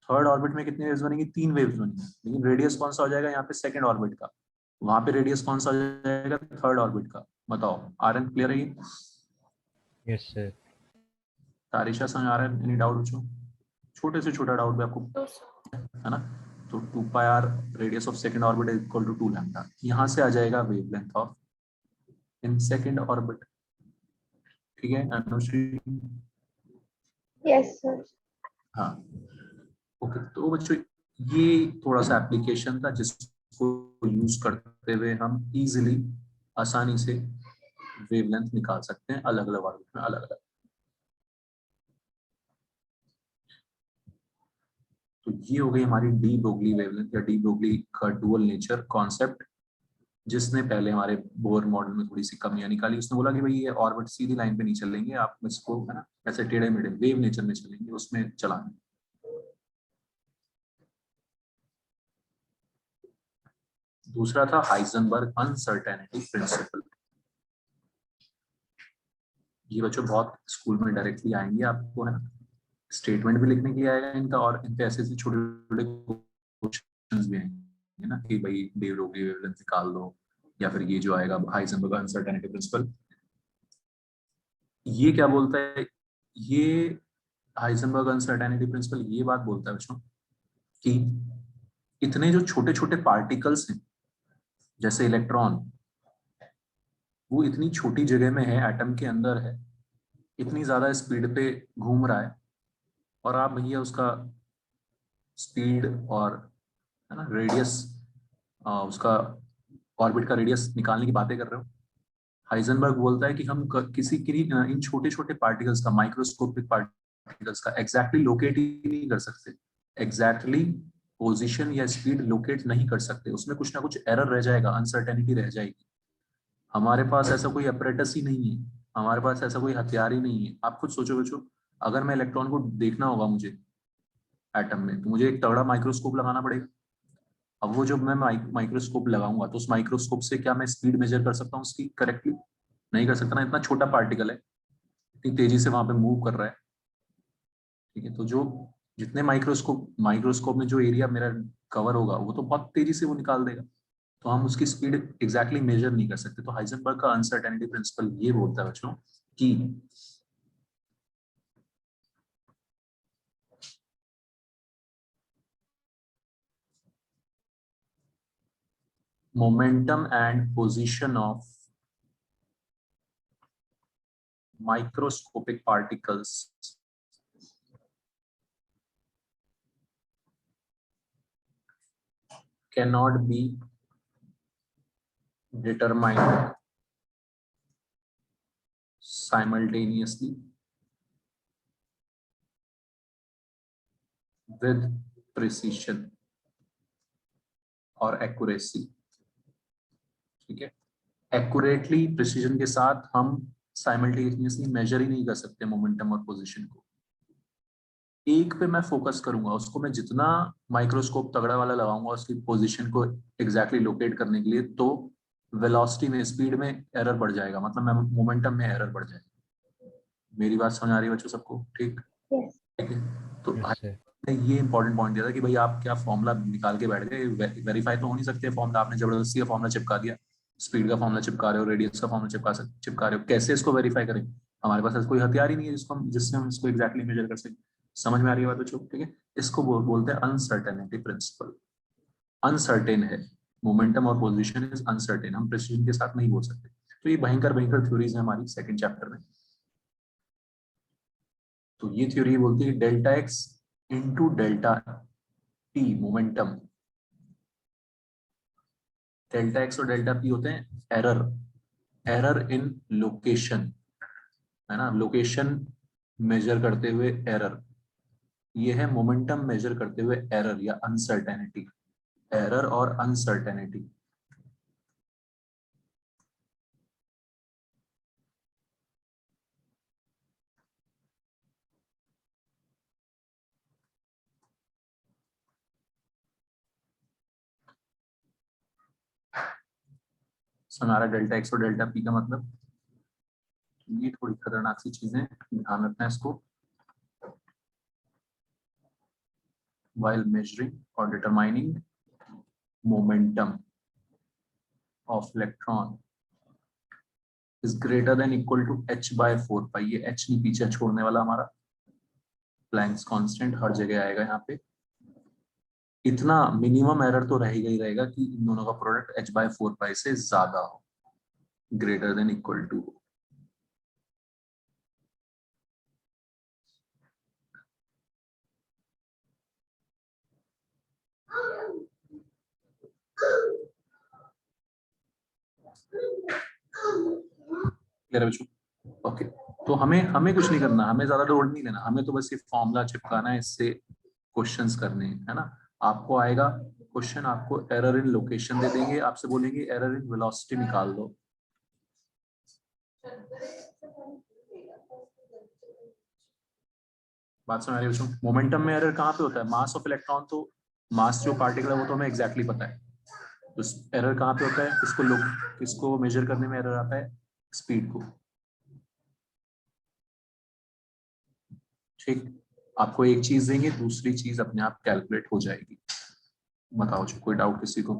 थर्ड ऑर्बिट में कितनी वेव्स बनेंगी, 3 वेव्स बनेंगी। लेकिन रेडियस कौन सा हो जाएगा यहाँ पे, सेकेंड ऑर्बिट का। वहां पे रेडियस कौन सा हो जाएगा, थर्ड ऑर्बिट का। बताओ आरएन क्लियर है ये? Yes sir. तारिशा समझ आ रहा है, एनी डाउट बच्चों? छोटे से छोटा डाउट भी आपको No, sir. है ना, तो 2 pi R radius of second orbit is equal to 2 lambda, यहाँ से आ जाएगा wavelength of in second orbit. ठीक है अनुश्री? Yes, sir. हाँ ओके, तो बच्चों ये थोड़ा सा एप्लीकेशन था जिसको यूज करते हुए हम इजीली आसानी से वेवलेंथ निकाल सकते हैं अलग अलग ऑर्बिट में, अलग अलग। तो ये हो गई हमारी डी ब्रोगली वेवलेंथ या डी ब्रोगली का डुअल नेचर कॉन्सेप्ट, जिसने पहले हमारे बोर मॉडल में थोड़ी सी कमियां निकाली। उसने बोला कि भाई ये ऑर्बिट सीधी लाइन पे नहीं चलेंगे, आप इसको है ना ऐसे टेढ़े मेढ़े वेव नेचर में चलेंगे, उसमें चलाएंगे। दूसरा था हाइजेनबर्ग अनसर्टेनिटी प्रिंसिपल। ये बच्चों बहुत स्कूल में डायरेक्टली आएंगे आपको, है ना, स्टेटमेंट भी लिखने के लिए आएगा इनका, और इन पे ऐसे ऐसे छोटे छोटे क्वेश्चंस भी आएंगे ना कि भाई डे ब्रोगली वेवलेंथ निकाल दो, या फिर ये जो आएगा हाइजेनबर्ग अनसर्टेनिटी प्रिंसिपल। ये क्या बोलता है, ये हाइजेनबर्ग अनसर्टेनिटी प्रिंसिपल ये बात बोलता है बच्चों कि इतने जो छोटे छोटे पार्टिकल्स हैं जैसे इलेक्ट्रॉन, वो इतनी छोटी जगह में है, एटम के अंदर है, इतनी ज्यादा स्पीड पे घूम रहा है, और आप भैया उसका स्पीड और है ना रेडियस, उसका ऑर्बिट का रेडियस निकालने की बातें कर रहे हो। हाइजेनबर्ग बोलता है कि हम किसी की इन छोटे छोटे पार्टिकल्स का, माइक्रोस्कोपिक पार्टिकल्स का एग्जैक्टली लोकेट ही नहीं कर सकते, एग्जैक्टली पोजीशन या स्पीड लोकेट नहीं कर सकते, उसमें कुछ ना कुछ एरर रह जाएगा, अनसर्टेनिटी रह जाएगी। हमारे पास ऐसा कोई अपरेटस ही नहीं है, हमारे पास ऐसा कोई हथियार ही नहीं है। आप खुद सोचो बच्चों, अगर मैं इलेक्ट्रॉन को देखना होगा मुझे एटम में, तो मुझे एक तगड़ा माइक्रोस्कोप लगाना पड़ेगा। अब वो जब मैं माइक्रोस्कोप लगाऊंगा तो उस माइक्रोस्कोप से क्या मैं स्पीड मेजर कर सकता हूँ उसकी करेक्टली? नहीं कर सकता ना, इतना छोटा पार्टिकल है, इतनी तेजी से वहां पे मूव कर रहा है। ठीक है, तो जो जितने माइक्रोस्कोप में जो एरिया मेरा कवर होगा वो तो बहुत तेजी से वो निकाल देगा, तो हम उसकी स्पीड एग्जैक्टली मेजर नहीं कर सकते। तो हाइजेनबर्ग का अनसर्टेनिटी प्रिंसिपल ये बोलता है बच्चों कि momentum and position of microscopic particles cannot be determined simultaneously with precision और accuracy। ठीक है, एक्यूरेटली प्रिसीजन के साथ हम साइमल्टेनियसली मेजर ही नहीं कर सकते मोमेंटम और पोजीशन को। एक पे मैं फोकस करूंगा, उसको मैं जितना माइक्रोस्कोप तगड़ा वाला लगाऊंगा उसकी पोजीशन को एग्जैक्टली लोकेट करने के लिए, तो वेलोसिटी में, स्पीड में एरर बढ़ जाएगा, मतलब मोमेंटम में एरर बढ़ जाएगा। मेरी बात समझ आ रही है बच्चों सबको? ठीक Yes. ठीक है, तो Yes, sir. ने ये इंपॉर्टेंट पॉइंट दिया था कि भाई आप क्या फॉर्मूला निकाल के बैठ गए, वेरीफाई तो हो नहीं सकते फॉर्मूला, आपने जबरदस्ती का फॉर्मूला चिपका दिया, स्पीड का फॉर्मूला चिपका रहे हो, रेडियस का फॉर्मूला चिपका रहे हो, कैसे इसको वेरीफाई करें? हमारे पास ऐसा कोई हथियार ही नहीं है जिससे हम इसको एग्जैक्टली मेजर कर सकें। समझ में आ रही है बात बच्चों? ठीक है, इसको बोलते हैं अनसर्टेनिटी प्रिंसिपल। अनसर्टेन है मोमेंटम और पोजिशन इज अनसर्टेन, हम प्रिसीजन के साथ नहीं बोल सकते। तो ये भयंकर भयंकर थ्योरीज है हमारी सेकंड चैप्टर में। तो ये थ्योरी बोलती है delta x into delta T momentum, delta x और डेल्टा पी होते हैं एरर, एरर इन लोकेशन, है ना, लोकेशन मेजर करते हुए एरर। ये है मोमेंटम मेजर करते हुए एरर या अनसर्टेनिटी, एरर और अनसर्टेनिटी। हमारा डेल्टा एक्स और डेल्टा पी का मतलब, ये थोड़ी खतरनाक सी चीजें, ध्यान रखना है इसको। while measuring or determining momentum of electron is greater than equal to h by 4 pi, ये h नहीं पीछे छोड़ने वाला हमारा, प्लैंक्स कांस्टेंट हर जगह आएगा यहाँ पे। इतना मिनिमम एरर तो रहेगा ही रहेगा कि इन दोनों का प्रोडक्ट h/4 से ज्यादा हो, ग्रेटर देन इक्वल टू हो। क्लियर है बच्चों? ओके, तो हमें हमें कुछ नहीं करना, हमें ज्यादा लोड नहीं लेना, हमें तो बस ये फॉर्मूला चिपकाना है, इससे क्वेश्चंस करने हैं, है ना। आपको आएगा क्वेश्चन, आपको एरर इन लोकेशन दे देंगे, आपसे बोलेंगे एरर इन वेलोसिटी निकाल दो। बात समझ आ रही है बच्चों? मोमेंटम में एरर कहाँ पे होता है? मास ऑफ इलेक्ट्रॉन, तो मास जो पार्टिकल है वो तो हमें एग्जैक्टली पता है, तो एरर कहाँ पे होता है? किसको मेजर करने में एरर आता है? स्पीड को। ठीक, आपको एक चीज देंगे, दूसरी चीज अपने आप कैलकुलेट हो जाएगी। बताओ जो, कोई डाउट किसी को?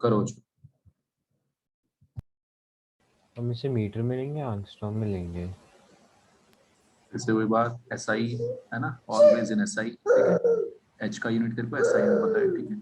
करो जो। हम इसे मीटर में लेंगे, आंगस्ट्रॉम में लेंगे। फिर से वही बात, SI है ना, ऑलवेज इन SI, ठीक है। H का यूनिट तेरे को SI में पता है, ठीक है।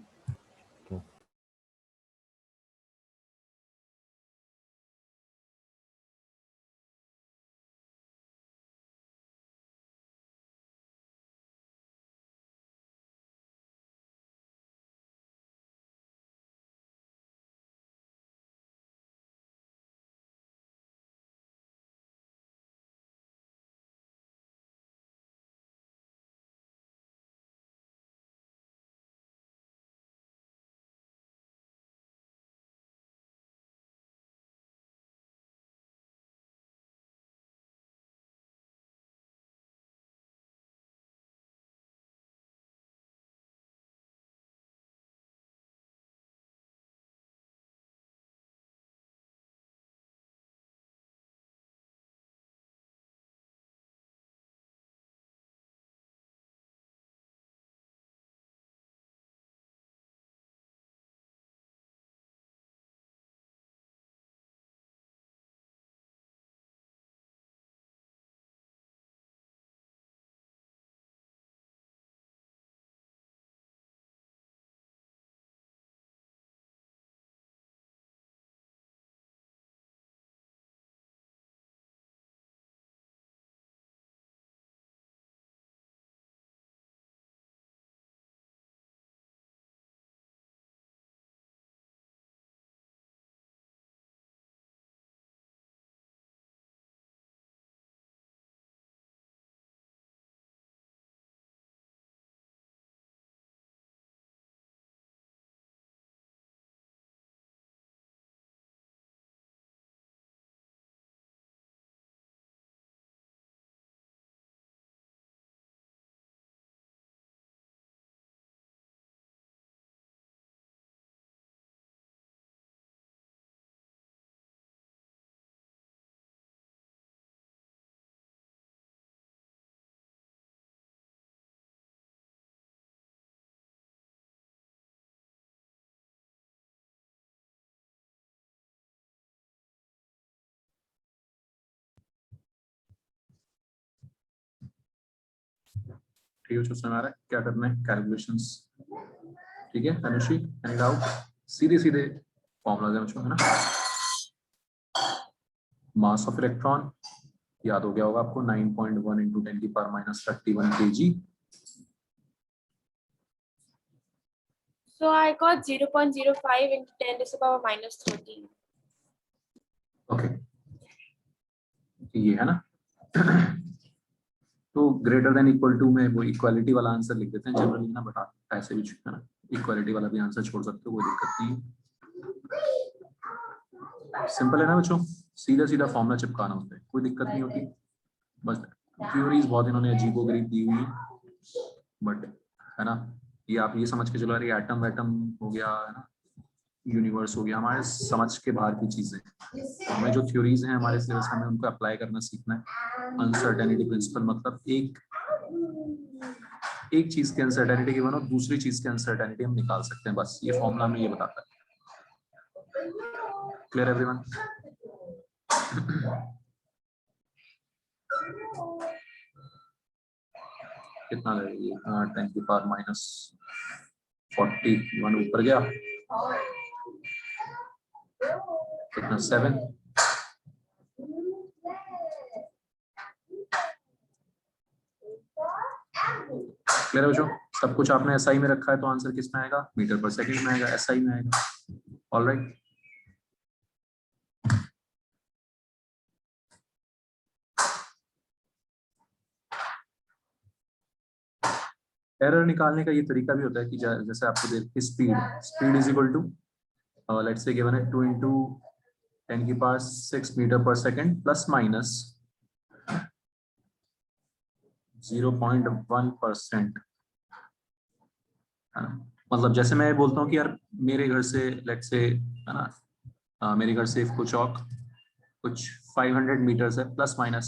ठीक है, समझ आ रहा है क्या करना है? कैलकुलेशंस, ठीक है। Anushree, any doubt? सीधे सीधे फॉर्मूला है बच्चों, है ना। मास ऑफ इलेक्ट्रॉन याद हो गया होगा आपको, 9.1 × 10⁻31 kg। So I got 0.05 into 10⁻⁻13. Okay, ये है ना तो ग्रेटर देन इक्वल टू में वो इक्वालिटी वाला आंसर लिख देते हैं जनरली ना, बट आप ऐसे भी है ना इक्वालिटी वाला भी आंसर छोड़ सकते हो, कोई दिक्कत नहीं है। सिंपल है ना बच्चों, सीधा सीधा फॉर्मूला चिपकाना होता है, कोई दिक्कत नहीं होती। बस थ्योरीज बहुत इन्होंने अजीबोगरीब दी हुई है, बट है ना ये आप ये समझ के चलो यार, ये एटम वेटम हो गया है ना, यूनिवर्स हो गया, हमारे समझ के बाहर की चीजें। हमें जो थ्योरीज हैं हमारे सिलेबस, हमें उनको अप्लाई करना सीखना है। अनसर्टेनिटी प्रिंसिपल मतलब एक चीज की अनसर्टेनिटी की बनो, दूसरी चीज की अनसर्टेनिटी हम निकाल सकते हैं, बस ये फॉर्मूला हमें ये बताता है। Clear everyone? कितना लगेगा? 10 की पावर माइनस 41 ऊपर गया, कितना 7। क्लियर है बच्चों? सब कुछ आपने एसआई में रखा है तो आंसर किस में आएगा? मीटर पर सेकंड में आएगा, एसआई में आएगा। ऑलराइट, एरर निकालने का ये तरीका भी होता है कि जैसे आपको देखिए speed is equal to let's say given है 2 into 10 की power 6 metre per second plus minus 0.1%। मतलब जैसे मैं बोलता हूँ कि यार मेरे घर से लेट्स से है ना, मेरे घर से कुछ चौक कुछ 500 मीटर है, प्लस माइनस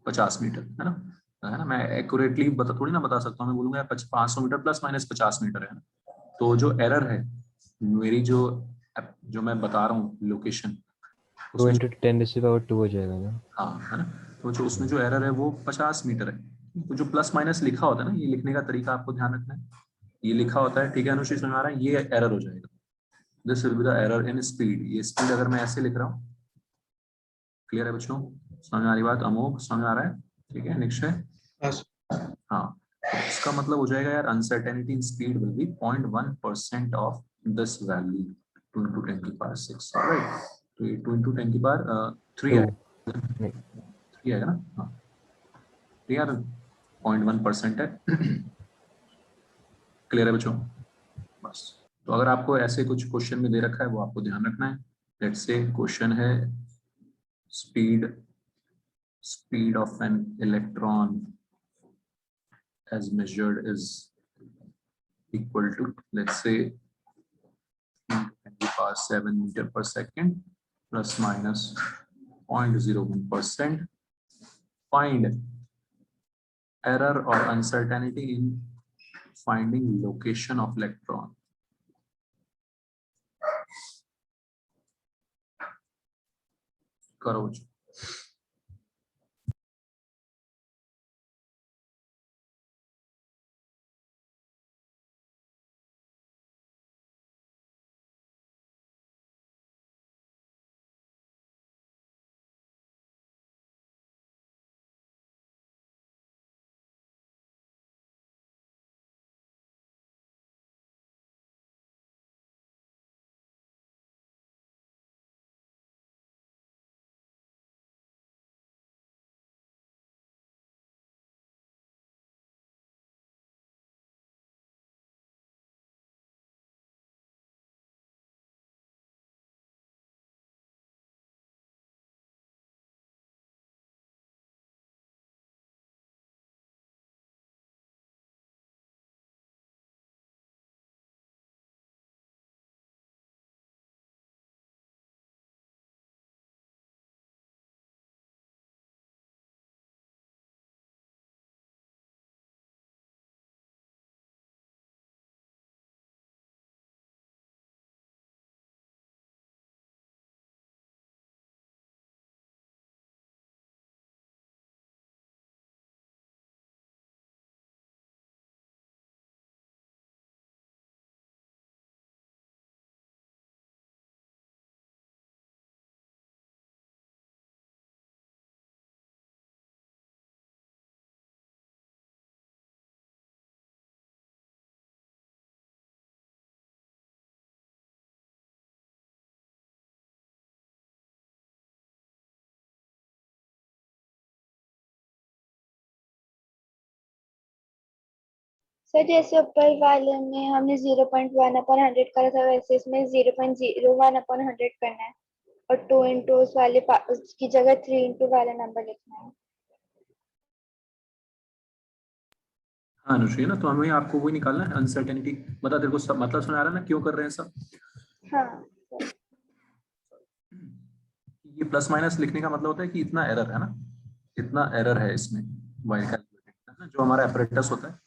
50 मीटर है ना, मैं एक्यूरेटली थोड़ी ना बता सकता हूँ, मैं बोलूंगा 500 मीटर प्लस माइनस 50 मीटर है ना। तो जो एरर है मेरी, जो मैं बता रहा हूँ लोकेशन, 2 into 10⁻² हो जाएगा ना? हाँ है ना, तो जो उसमें जो एरर है वो 50 मीटर है। तो जो प्लस माइनस लिखा होता है ना, ये लिखने का तरीका आपको ध्यान रखना है, ये लिखा होता है, ठीक है अनुश्री समझ आ रहा है, ये एरर हो जाएगा। This will be the error in speed. ये स्पीड अगर मैं ऐसे लिख रहा हूँ, क्लियर है बच्चों? समझ आ रही बात? अमोघ समझ आ रहा है? ठीक है निश्चय? बस हाँ, तो इसका मतलब हो जाएगा यार uncertainty in speed will be 0.1% of this value 2 into 10 की पावर 6। ऑलराइट, तो ये 2 into 10 की पावर 3 है, 2 नहीं, 3 आएगा ना? हाँ तो यार 0.1% है। क्लियर है बच्चों? बस, तो अगर आपको ऐसे कुछ क्वेश्चन में दे रखा है वो आपको ध्यान रखना है। लेट्स से क्वेश्चन है speed of an electron as measured is equal to, let's say 10 to the power 7 meter per second plus minus 0.01%. Find error or uncertainty in finding location of electron. करो। Sir जैसे ऊपर वाले में हमने 0.1/100 करा था वैसे इसमें 0.01/100 करना है और 2 इंटू उस वाले उसकी जगह 3 इंटू वाला नंबर लिखना है। हाँ अनुश्री ना, तो हमें आपको वही निकालना है अनसर्टेनिटी। बता तेरे को सब मतलब समझ आ रहा है ना क्यों कर रहे हैं सब? हाँ ये प्लस माइनस लिखने का मतलब होता है कि इतना एरर है ना, इतना एरर है इसमें वाइल कैलकुलेटिंग ना, जो हमारा एपरेटस होता है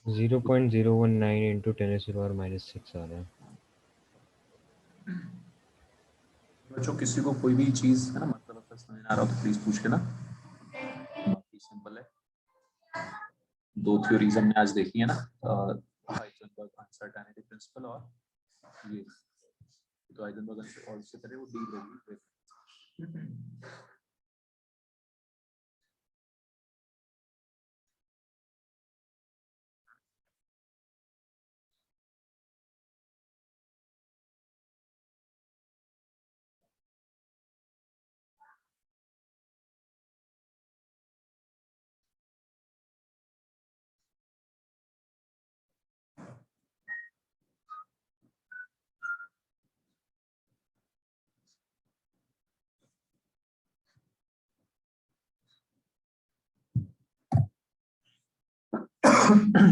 0.019 into 10⁻⁻6 आ रहा है। बच्चों किसी को कोई भी चीज है ना मतलब अगर समझ आ रहा हो तो प्लीज पूछ लेना, बाकी सिंपल है। दो थ्योरीज हमने आज देखी है ना, हाइजेनबर्ग अनसर्टेनिटी प्रिंसिपल और ये, तो हाइजेनबर्ग और इससे पहले वो डी ब्रोगली।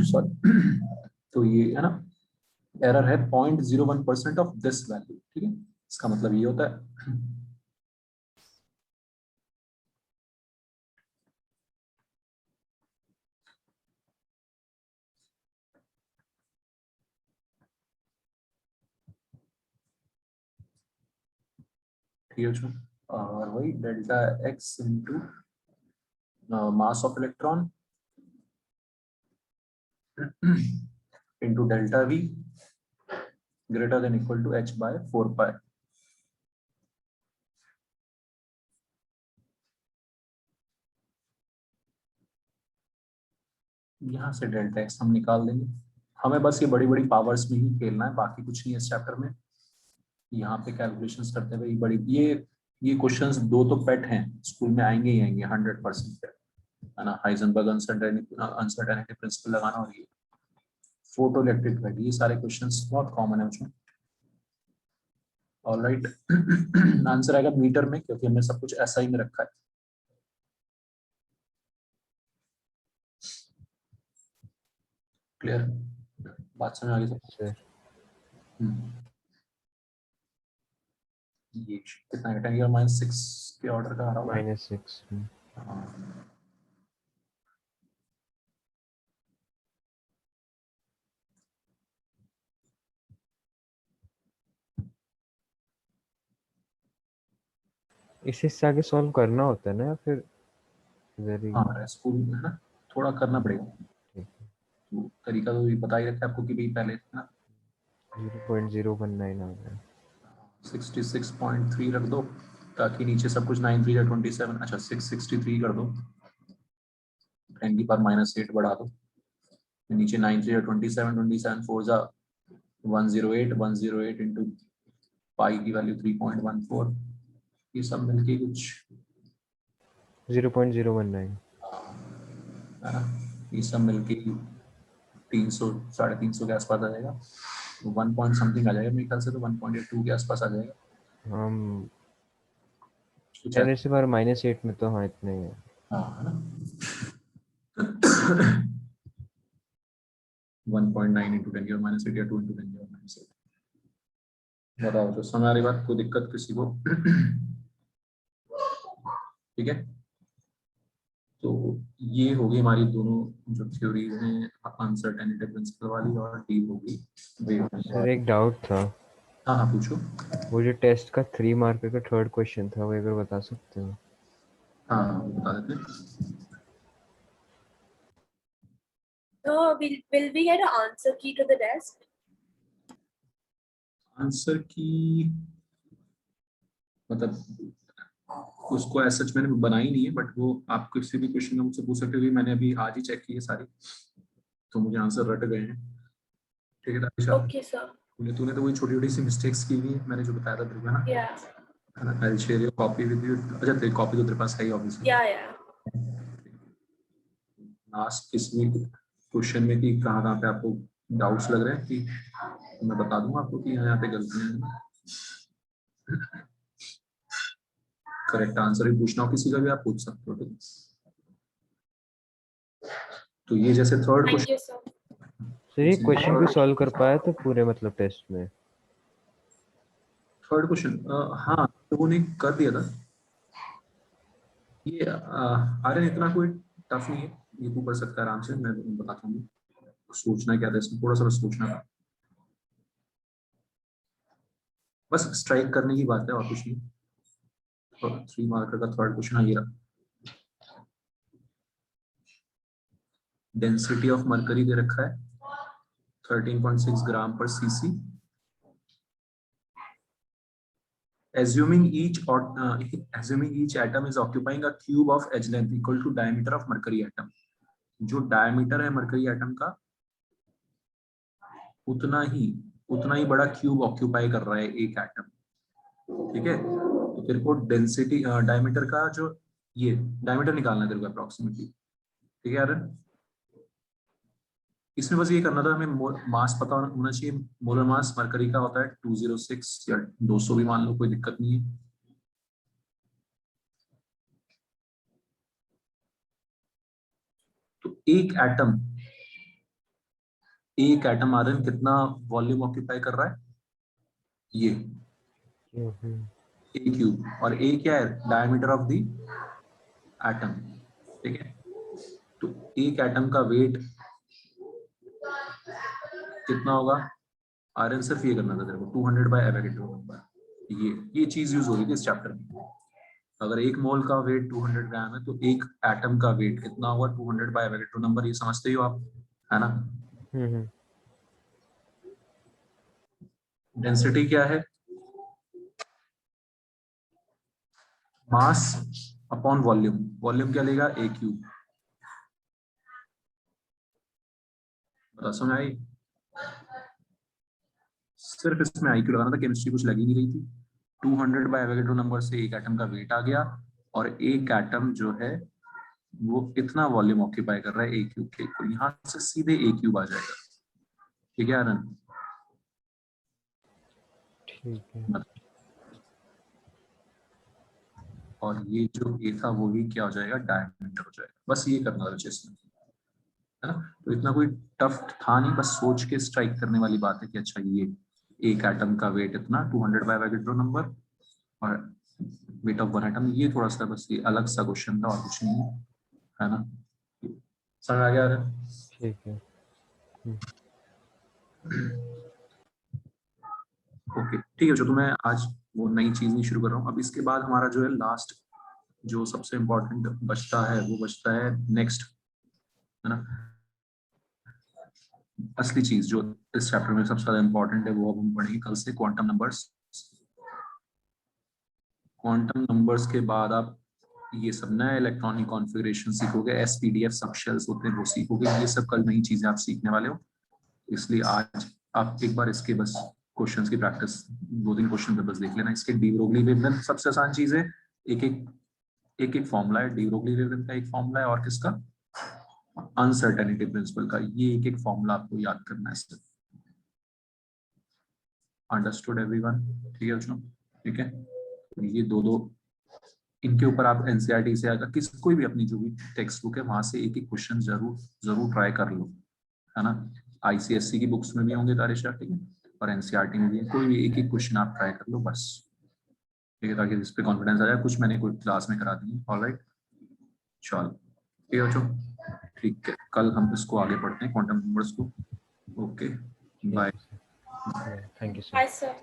सॉरी, तो ये है ना एरर है 0.01% ऑफ दिस वैल्यू, ठीक है। इसका मतलब ये होता है ठीक है बच्चों, और वही delta x into mass of electron into delta v greater than equal to h/4 pi. यहाँ से डेल्टा एक्स हम निकाल देंगे। हमें बस ये बड़ी बड़ी पावर्स में ही खेलना है, बाकी कुछ नहीं है इस चैप्टर में। यहाँ पे कैलकुलेशंस करते हुए बड़ी ये क्वेश्चंस दो तो पेट हैं, स्कूल में आएंगे ही आएंगे 100% है ना। हाइजेनबर्ग अनसर्टेनिटी प्रिंसिपल लगाना और ये फोटो इलेक्ट्रिक वेट, ये सारे क्वेश्चंस बहुत कॉमन है उसमें। ऑलराइट, आंसर आएगा मीटर में क्योंकि हमने सब कुछ ऐसा ही में रखा है। क्लियर, बात समझ आ गई सब? सर ये कितना है, 10⁻⁻6 के ऑर्डर का आ रहा है। -6। हाँ। इसे इससे आगे सॉल्व करना होता है ना या फिर इधर ही? हाँ स्कूल में है ना थोड़ा करना पड़ेगा, ठीक है। तो तरीका तो ये बता ही रखा है आपको कि भाई पहले है ना 0.019 आ रहा है। 66.3 रख दो ताकि नीचे सब कुछ 9 3 या 27, अच्छा 663 कर दो, 10⁻⁻8 बढ़ा दो, नीचे 9 3 या 27, 27 4 जा 108, 108 इंटू पाई की वैल्यू 3.14, ये सब मिलके कुछ 0.019। है ना, ये सब मिलके 300 350 के आसपास आ जाएगा, तो 1 पॉइंट समथिंग आ जाएगा मेरे ख्याल से, तो 1.82 के आसपास आ जाएगा हम कुछ 10⁻⁻8 में तो हाँ इतना ही है। हाँ है ना 1.9 इंटू 10⁻⁻8 या 2 इंटू 10⁻⁻8। बताओ तो समझ आ रही बात, कोई दिक्कत किसी को? ठीक है, तो ये होगी हमारी दोनों जो थ्योरीज हैं, अनसर्टेनिटी प्रिंसिपल वाली और डी होगी वेव सर एक डाउट था, हाँ हाँ पूछो। वो जो टेस्ट का 3 मार्कर का थर्ड क्वेश्चन था वो एक बार बता सकते हो? हाँ हाँ बता देते हैं। So will we get an answer key to the desk? Answer की मतलब उसको ऐसा सच मैंने बनाई नहीं है, बट वो आप किसी भी क्वेश्चन में मुझसे पूछ सकते हो। मैंने अभी आज ही चेक की है सारी, तो मुझे आंसर रट गए हैं। ठीक है तानिशा, Okay, sir. तूने तो वही छोटी छोटी सी मिस्टेक्स की हुई है, मैंने जो बताया था तेरे को ना, Yeah. है ना। I share your copy with you. अच्छा तेरी कॉपी तो तेरे पास है ही ऑब्वियसली। Yeah, yeah. लास्ट किसमें क्वेश्चन में कि कहाँ कहाँ पे आपको डाउट्स लग रहे हैं, कि मैं बता दूंगा आपको कि यहाँ पे गलतियां हैं। करेक्ट आंसर भी पूछना हो किसी का भी आप पूछ सकते हो, ठीक है। तो ये जैसे third Thank question, you, sir. Sir ये क्वेश्चन को सॉल्व कर पाया तो पूरे मतलब टेस्ट में? थर्ड क्वेश्चन हाँ लोगों ने कर दिया था ये। आर्यन इतना कोई टफ नहीं है, ये तू कर सकता है आराम से, मैं बताता हूँ। सोचना क्या था इसमें, थोड़ा सा बस सोचना था, बस स्ट्राइक करने की बात है और कुछ नहीं। तो 3 मार्कर का थर्ड क्वेश्चन ये रहा। डेंसिटी ऑफ मरकरी दे रखा है 13.6 ग्राम पर CC. Assuming each atom is occupying a cube of H length equal to diameter of mercury atom. जो डायमीटर है मरकरी एटम का उतना ही बड़ा क्यूब ऑक्यूपाई कर रहा है एक एटम, ठीक है। तो तेरे को डेंसिटी डायमीटर का जो ये डायमीटर निकालना है तेरे को अप्रोक्सीमेटली, ठीक है यार। इसमें बस ये करना था, हमें मास पता होना चाहिए। मोलर मास मरकरी का होता है 206 या 200 भी मान लो, कोई दिक्कत नहीं है। तो एक एटम आयरन कितना वॉल्यूम ऑक्यूपाई कर रहा है, ये ए क्यूब, और ए क्या है, डायमीटर ऑफ द एटम, ठीक है। तो एक एटम का वेट कितना होगा, आयरन सिर्फ ये करना था तेरे को 200 बाय एवोगैड्रो नंबर। ये चीज यूज हो रही थी इस चैप्टर में। अगर एक मोल का वेट 200 ग्राम है तो एक एटम का वेट कितना होगा, 200 बाय एवोगैड्रो नंबर। ये समझते ही हो आप, है ना। डेंसिटी क्या है, मास अपॉन वॉल्यूम। वॉल्यूम क्या लेगा, ए क्यूब। बता समझ आई, सिर्फ इसमें आई क्यू लगाना था, केमिस्ट्री कुछ लगी नहीं रही थी। 200 बाय एवोगैड्रो नंबर से एक एटम का वेट आ गया, और एक एटम जो है वो इतना वॉल्यूम ऑक्यूपाई कर रहा है ए क्यूब के, तो यहाँ से सीधे ए क्यूब आ जाएगा, ठीक है आनंद। ठीक है। और ये जो ए था वो भी क्या हो जाएगा, डायमीटर हो जाएगा। बस ये करना था इसमें, है ना। तो इतना कोई टफ था नहीं, बस सोच के स्ट्राइक करने वाली बात है कि अच्छा ये एक एटम का वेट इतना 200 बाय एवोगैड्रो नंबर और वेट ऑफ वन एटम। ये थोड़ा सा बस ये अलग सा क्वेश्चन था और कुछ नहीं है ना। समझ आ गया। ठीक है। ओके ठीक है। जो तो मैं आज वो नई चीज नहीं शुरू कर रहा हूँ। अब इसके बाद हमारा जो है लास्ट जो सबसे इम्पोर्टेंट बचता है वो बचता है नेक्स्ट, है ना। असली चीज जो इस चैप्टर में सबसे ज्यादा इम्पोर्टेंट है वो अब हम पढ़ेंगे कल से, क्वांटम नंबर्स। क्वांटम नंबर्स के बाद आप ये सब नया इलेक्ट्रॉनिक कॉन्फ़िगरेशन सीखोगे, एसपीडीएफ सब शेल्स होते हैं वो सीखोगे। ये सब कल नई चीजें आप सीखने वाले हो, इसलिए आज आप एक बार इसके बस क्वेश्चंस की प्रैक्टिस 2-3 क्वेश्चन पे बस देख लेना। इसके डी ब्रोगली वेवलेंथ सबसे आसान चीज है, एक फॉर्मूला है डी ब्रोगली वेवलेंथ का, एक फॉर्मूला है और किसका, अनसर्टेनिटी प्रिंसिपल का। ये एक फॉर्मूला आपको याद करना है सिर्फ। अंडरस्टूड एवरीवन, ठीक है बच्चों, ठीक है। ये दो इनके ऊपर आप एनसीईआरटी से आकर कोई भी अपनी जो भी टेक्स्ट बुक है वहां से एक क्वेश्चन जरूर ट्राई कर लो, है ना। आईसीएससी की बुक्स में भी होंगे सारे चार्ट, ठीक है, और एनसीईआरटी में भी है। कोई भी एक क्वेश्चन आप ट्राई कर लो बस, ठीक है, ताकि इस पे कॉन्फिडेंस आ जाए। कुछ मैंने कोई क्लास में करा दी, ऑलराइट, चलो ठीक है बच्चों, ठीक है। कल हम इसको आगे पढ़ते हैं क्वांटम नंबर्स को। Okay bye. Thank you sir. Hi, sir.